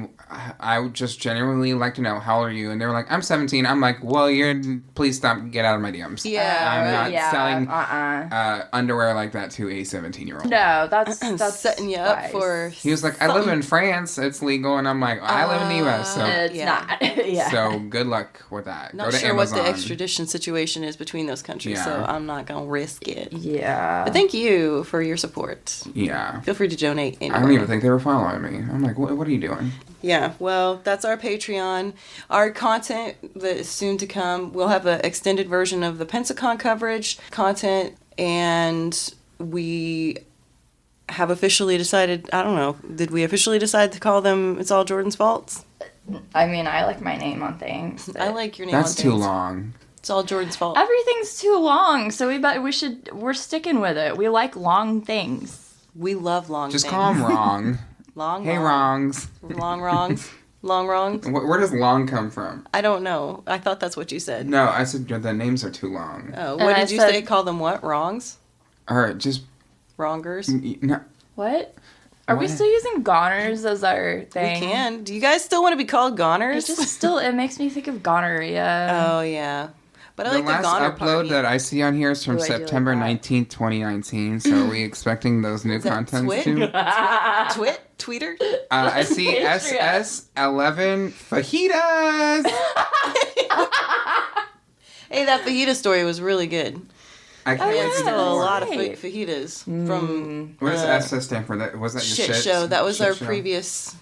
I would just genuinely like to know how old are you?" And they were like, "I'm 17." I'm like, "Well, please stop, get out of my DMs." Yeah. I'm not yeah, selling Uh-uh. underwear like that to a 17-year-old. No, that's setting you up wise. for. He was like, "I live in France. It's legal," and I'm like, "I live in the U.S. So It's Yeah. not. Yeah. so good luck with that." Not Go to sure Amazon. what the extradition situation is between those countries, so Yeah. I'm not gonna risk it. Yeah. But thank you for your support. Yeah. Feel free to donate anyway. I don't even think they were following me. I'm like, what are you doing? Yeah, well, that's our Patreon. Our content that is soon to come, we'll have an extended version of the Pensacon coverage content, and we have officially decided, I don't know, did we officially decide to call them It's All Jordan's Faults? I mean, I like my name on things. I like your name That's on too things. long. It's All Jordan's Fault. Everything's too long, so we're sticking with it. We like long things. We love long Just things. call them wrong. Long, Hey, long. wrongs. Long wrongs. Long wrongs. Where does long come from? I don't know. I thought that's what you said. No, I said the names are too long. Oh, And what I did you said- say? Call them what? Wrongs? Or just Wrongers? no. What? Are we What? still using goners as our thing? We can. Do you guys still want to be called It goners? just still it makes me think of gonorrhea. Oh, yeah. But I The like the last goner upload part. that I see on here is from Ooh, I do like September that. 19th, 2019. So are we expecting those new that contents Twit? too? Tweeter? I see Patreon. SS11 fajitas. Hey, that fajita story was really good. I can't yeah. wait to Still a do lot of right. fajitas from What does uh, SS stand for? That was that your Shit shit Show. That was shit our show? previous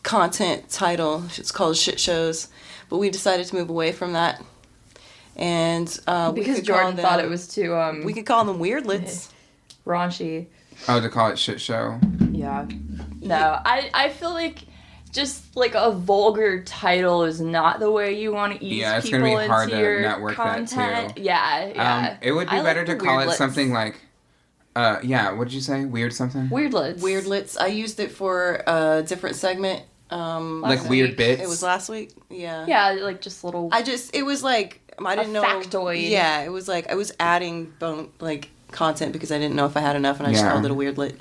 content title. It's called Shit Shows. But we decided to move away from that. And we because could call Jordan thought them- it was too We could call them weirdlets. raunchy. Oh, to call it shit show. Yeah. No, I feel like just like a vulgar title is not the way you want to ease Yeah, it's people gonna be hard into to your network that, content. too. Yeah, yeah. It would be I like better the to call it weirdlets. something like, yeah, what did you say? Weird something? Weirdlets. Weirdlets. I used it for a different segment. Like Last weird week. bits? It was last week. Yeah. Yeah, like just little. It was like, I didn't know. factoid. Yeah, it was like, I was adding content because I didn't know if I had enough and I just Yeah. called it a weirdlet.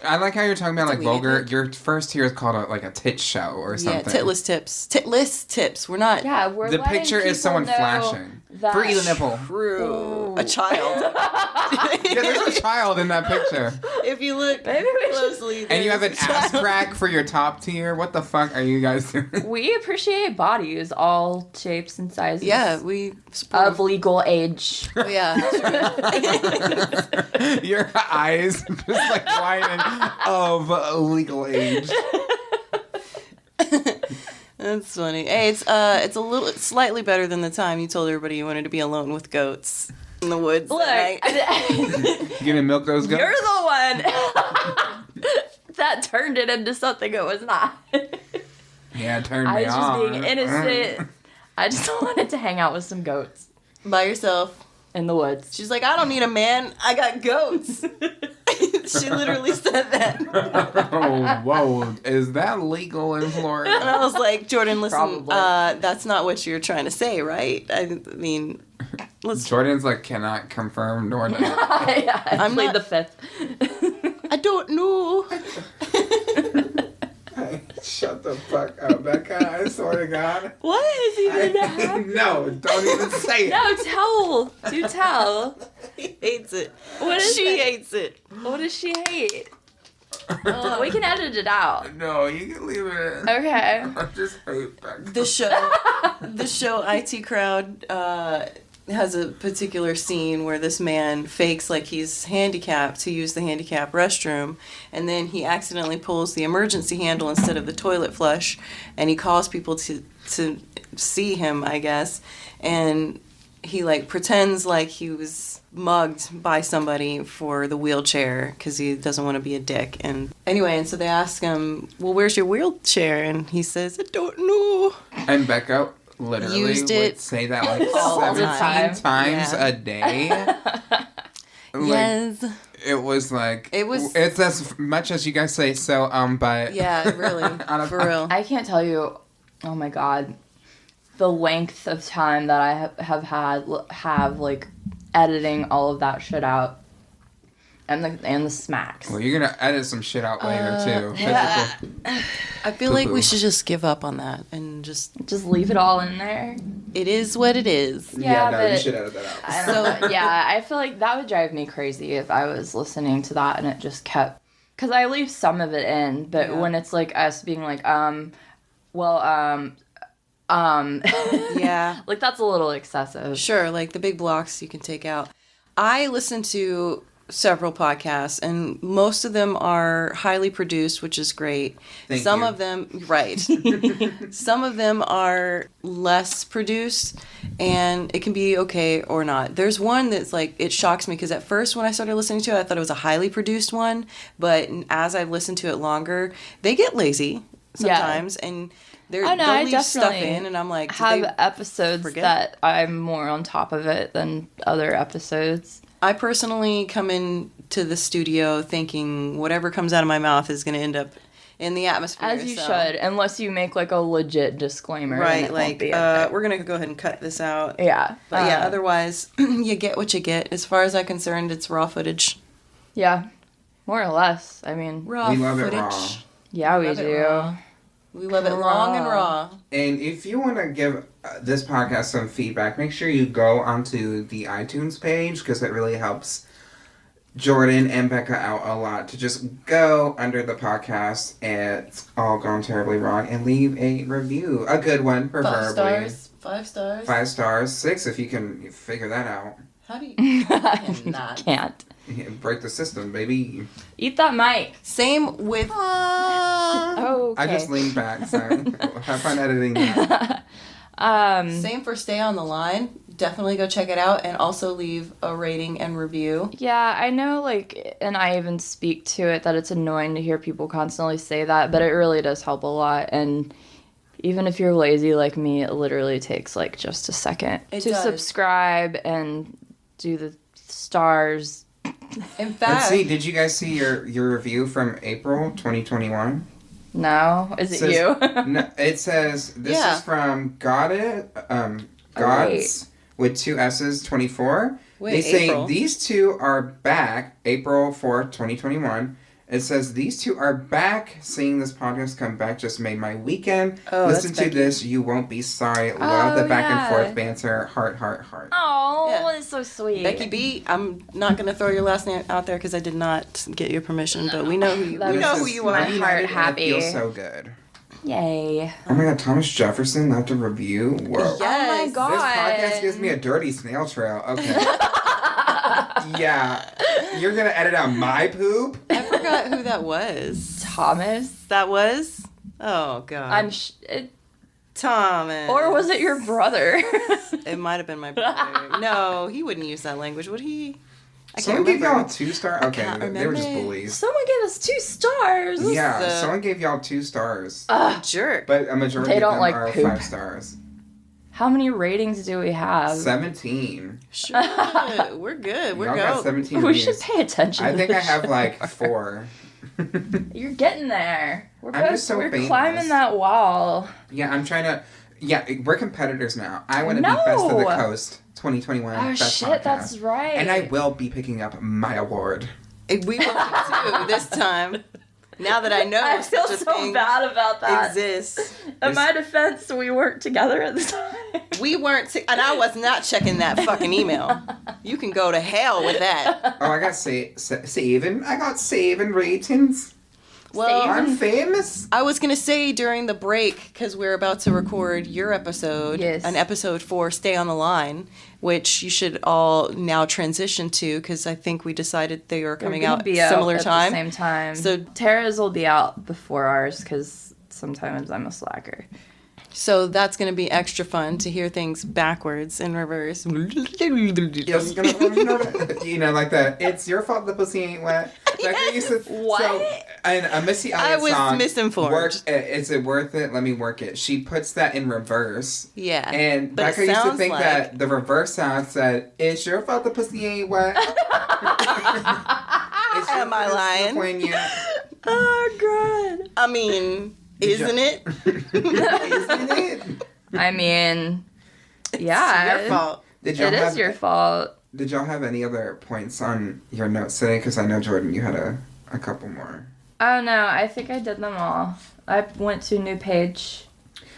I like how you're talking about, like, It's a weenie vulgar. pic. Your first tier is called, a tit show or Yeah, something. titless tips. Titless tips. We're not Yeah, we're The letting picture is people someone know flashing. that- Free the nipple. true. A child. Yeah, there's a child in that picture. If you look Maybe we should- closely, And you have an there's a ass child. crack for your top tier? What the fuck are you guys doing? We appreciate bodies, all shapes and sizes. Yeah, we support. Of legal age. Yeah. Your eyes just like widen of legal age. That's funny. Hey, it's it's slightly better than the time you told everybody you wanted to be alone with goats in the woods. Look, at night. You gonna milk those goats? you're the one that turned it into something it was not. Yeah, turn I me was just on. being innocent. I just wanted to hang out with some goats By yourself. in the woods. She's like, I don't need a man. I got goats. She literally said that. Oh, whoa. Is that legal in And Florida? I was like, Jordyn, listen, Probably. that's not what you're trying to say, right? I mean, let's. Jordyn's like, cannot confirm nor deny. I I'm played not- the fifth. I don't know. Shut the fuck up, Becca. I swear to God. What is even happening? No, don't even say it. No, tell. Do tell. He hates it. What is She it? hates it. What does she hate? We can edit it out. No, you can leave it in. Okay. I just hate Becca. The show IT Crowd has a particular scene where this man fakes like he's handicapped to use the handicap restroom, and then he accidentally pulls the emergency handle instead of the toilet flush, and he calls people to see him, I guess, and he like pretends like he was mugged by somebody for the wheelchair because he doesn't want to be a dick. And anyway, and so they ask him, well, where's your wheelchair? And he says, I don't know. And Becca literally Used would it say that like all the 17 time. times Yeah. a day. Like, Yes. It was like... It was- It's as much as you guys say so, but... Yeah, really. For real. I can't tell you, oh my god, the length of time that I have like editing all of that shit out, and the smacks. Well, you're gonna edit some shit out later, too. yeah. Physical. I feel like Poo-poo. we should just give up on that and just, Just leave it all in there. it is what it is. Yeah, no, you but- should edit that out. I don't know. Yeah, I feel like that would drive me crazy if I was listening to that and it just kept. Because I leave some of it in, but Yeah. when it's like us being like, Yeah. like that's a little excessive. Sure, like the big blocks you can take out. I listen to several podcasts, and most of them are highly produced, which is great. Thank Some you. of them, right. Some of them are less produced, and it can be okay or not. There's one that's like, it shocks me, because at first when I started listening to it, I thought it was a highly produced one, but as I've listened to it longer, they get lazy sometimes, and they'll I leave stuff definitely in, and I'm like, did have they episodes forget? that I'm more on top of it than other episodes. I personally come into the studio thinking whatever comes out of my mouth is going to end up in the atmosphere. As you so- should, unless you make like a legit disclaimer. and Right, it won't like, be okay. we're going to go ahead and cut this out. Yeah. But yeah, otherwise, you get what you get. As far as I'm concerned, it's raw footage. Yeah. More or less. I mean, Raw We love it footage. raw. yeah, we Love it do. raw. We love it long and raw. And if you want to give this podcast some feedback, make sure you go onto the iTunes page, because it really helps Jordyn and Becca out a lot to just go under the podcast, It's All Gone Terribly Wrong, and leave a review. A good one, 5 preferably. stars. 5 stars. 5 stars. 6 if you can figure that out. How do you cannot. Can't. Break the system, baby. Eat that mic. Same with Oh, okay. I just leaned back, so have fun editing that. same for Stay on the Line. Definitely go check it out, and also leave a rating and review. Yeah, I know, like, and I even speak to it that it's annoying to hear people constantly say that, but it really does help a lot. And even if you're lazy like me, it literally takes, like, just a second It to does. subscribe and do the stars. In Let's fact, see, did you guys see your review from April 2021? No? Is it Says- you? No, it says, this Yeah. is from Gods with 2 S's 24. Wait, They say April. these two are back April 4th, 2021, It says, these two are back. Seeing this podcast come back just made my weekend. Oh, Listen that's to Becky. this. You won't be sorry. Love the back and yeah. forth banter. Heart, heart, heart. Oh, Yeah. it's so sweet. Becky B, I'm not going to throw your last name out there because I did not get your permission, but we know who you, That we is know just who you my are. Reunited, heart and happy. It feels so good. Yay. Oh my god, Thomas Jefferson left a review? Whoa. Yes. Oh my god. This podcast gives me a dirty snail trail. Okay. Yeah. You're gonna edit out my poop? I forgot who that was. Thomas. That was? Oh, God. Thomas. Or was it your brother? It might have been my brother. No, he wouldn't use that language, would he? I Someone can't gave y'all remember. 2 stars? Okay, can't they were just remember. bullies. Someone gave us 2 stars. Yeah, the- someone gave y'all 2 stars. Jerk. But a majority They of don't them like are poop. 5 stars. How many ratings do we have? 17. Sure. We're good. We're Y'all got good. 17 We reviews. should pay attention. I to think the I have show. like 4. You're getting there. We're I'm both, just so we're famous. climbing that wall. Yeah, I'm trying to. Yeah, we're competitors now. I want to be No. best of the coast 2021. Oh best shit, podcast. that's right. And I will be picking up my award. We will too this time. Now that I know I feel such a so thing bad about that. exists. In my defense, we weren't together at the time. We weren't, and I was not checking that fucking email. You can go to hell with that. Oh, I got saving. I got saving ratings. Well, I'm famous. I was gonna say during the break, because we're about to record your episode, Yes. an episode for Stay on the Line, which you should all now transition to, because I think we decided they are coming They're gonna out be similar at time. the same time. So- Terra's will be out before ours because sometimes I'm a slacker. So that's gonna be extra fun to hear things backwards in reverse. Yes, you know, like that. It's your fault the pussy ain't wet. Like I used to. What? So, and a Missy I Elliott was song. misinformed. Is it worth it? Let me work it. She puts that in reverse. Yeah. And But Becca it used to sounds think like- that the reverse sound said, "It's your fault the pussy ain't wet." It's your Am I fault lying? when you- Oh god. I mean, isn't it? Isn't it? I mean, yeah. It's your fault. Did y'all It have, is your fault. Did y'all have any other points on your notes today? Because I know, Jordyn, you had a couple more. Oh no, I think I did them all. I went to new page.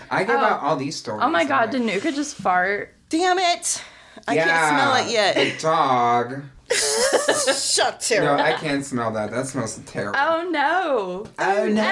I gave Oh. out all these stories. Oh my god, I'm did like, Nuka just fart? Damn it! I can't smell it yet. The dog. Shut Terrah. No, I can't smell that. That smells terrible. Oh no. Oh no!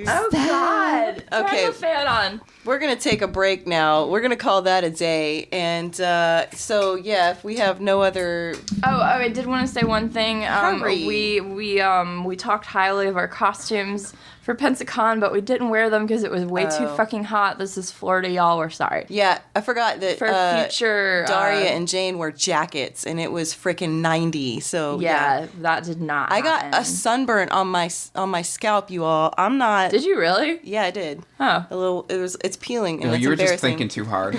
Oh god. Okay. Turn the fan on. We're gonna take a break now. We're gonna call that a day. And so yeah, if we have no other, Oh, I did want to say one thing. Hurry. We talked highly of our costumes for Pensacon, but we didn't wear them because it was way too Oh. fucking hot. This is Florida, y'all. We're sorry. yeah, I forgot that For future Daria and Jane wore jackets, and it was freaking 90. So yeah, that did not. I got a happen. sunburn on my scalp, you all. I'm not. Did you really? Yeah, I did. Oh. A little. It's peeling, and No, it's you were just embarrassing. thinking too hard.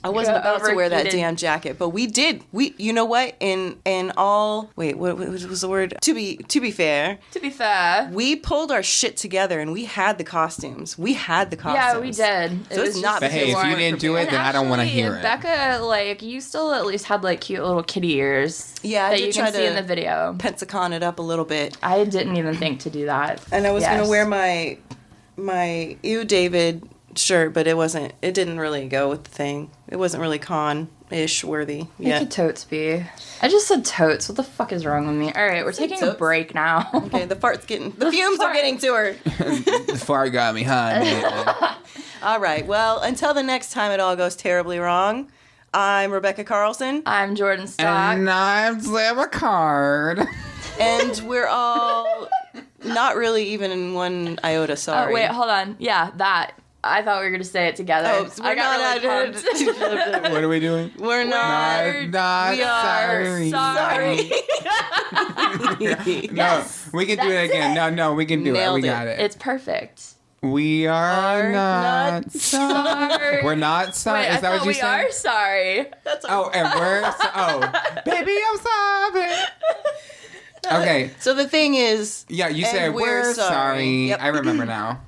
I wasn't about to wear that overheated. damn jacket, but we did. You know what? In all, wait, what was the word? To be fair, To be fair. we pulled our shit together and we had the costumes. Yeah, we did. So it's not. But hey, if you didn't do it, then I don't want to Actually, hear it. Becca, like, you still at least had, like, cute little kitty ears. Yeah, I that did you try can see to in the video. Pensacon it up a little bit, I didn't even think to do that. and I was Yes. gonna wear my Ew David shirt, but it didn't really go with the thing. It wasn't really con-ish worthy It yet. could totes be. I just said totes. What the fuck is wrong with me? All right, we're said taking a totes. break now. Okay, the fumes are fart. getting to her. The fart got me hot. All right, well, until the next time it all goes terribly wrong, I'm Rebecca Carlson, I'm Jordyn Stock. And I'm Terrah Card. and we're all not really even in one iota sorry. Oh, wait, hold on. Yeah, that. I thought we were going to say it together. Oh, so we're I got not really pumped. What are we doing? We're not. Not We are sorry. sorry. No, we can do it that's again. it. No, we can do it. Nailed We it. got it. It's perfect. We are not not sorry. Sorry. We're not sorry. Wait, Is I that what thought you we said? are sorry. That's Oh, and baby, I'm sorry. Okay. So the thing is, Yeah, you And said we're we're sorry. sorry. Yep. I remember now.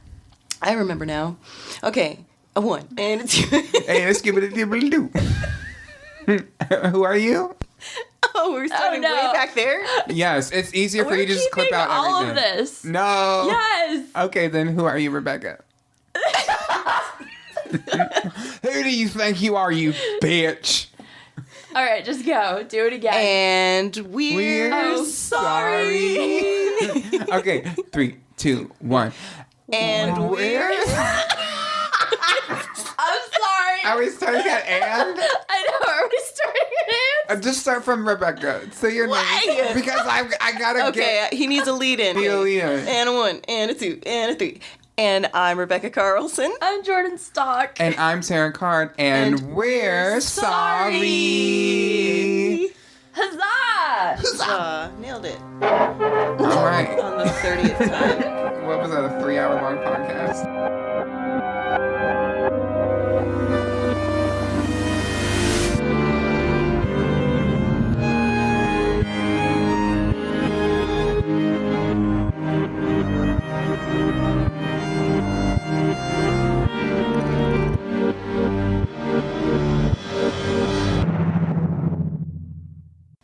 I remember now. Okay, a 1 and a 2. Hey, let's give it a dibble do. Who are you? Oh, we're starting no. way back there? Yes, it's easier for We're you to just clip keeping out all everything. of this. No. Yes. Okay, then who are you, Rebecca? Who do you think you are, you bitch? All right, just go. Do it again. And we're Oh, sorry. Okay, 3, 2, 1. And we're I'm sorry. Are we starting at and? I know. Are we starting it? Just start from Rebecca. Say your Why? name. Because I gotta okay. He needs a lead in. Need a lead in. And a 1, and a 2, and a 3. And I'm Rebecca Carlson. I'm Jordyn Stock. And I'm Terrah Card, and we're sorry. Huzzah! Huzzah! Nailed it. All right. On the 30th time. What was that, a 3-hour-long podcast?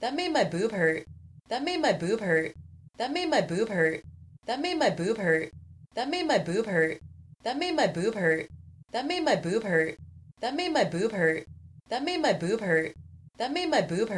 That made my boob hurt. That made my boob hurt. That made my boob hurt. That made my boob hurt. That made my boob hurt. That made my boob hurt. That made my boob hurt. That made my boob hurt. That made my boob hurt. That made my boob hurt.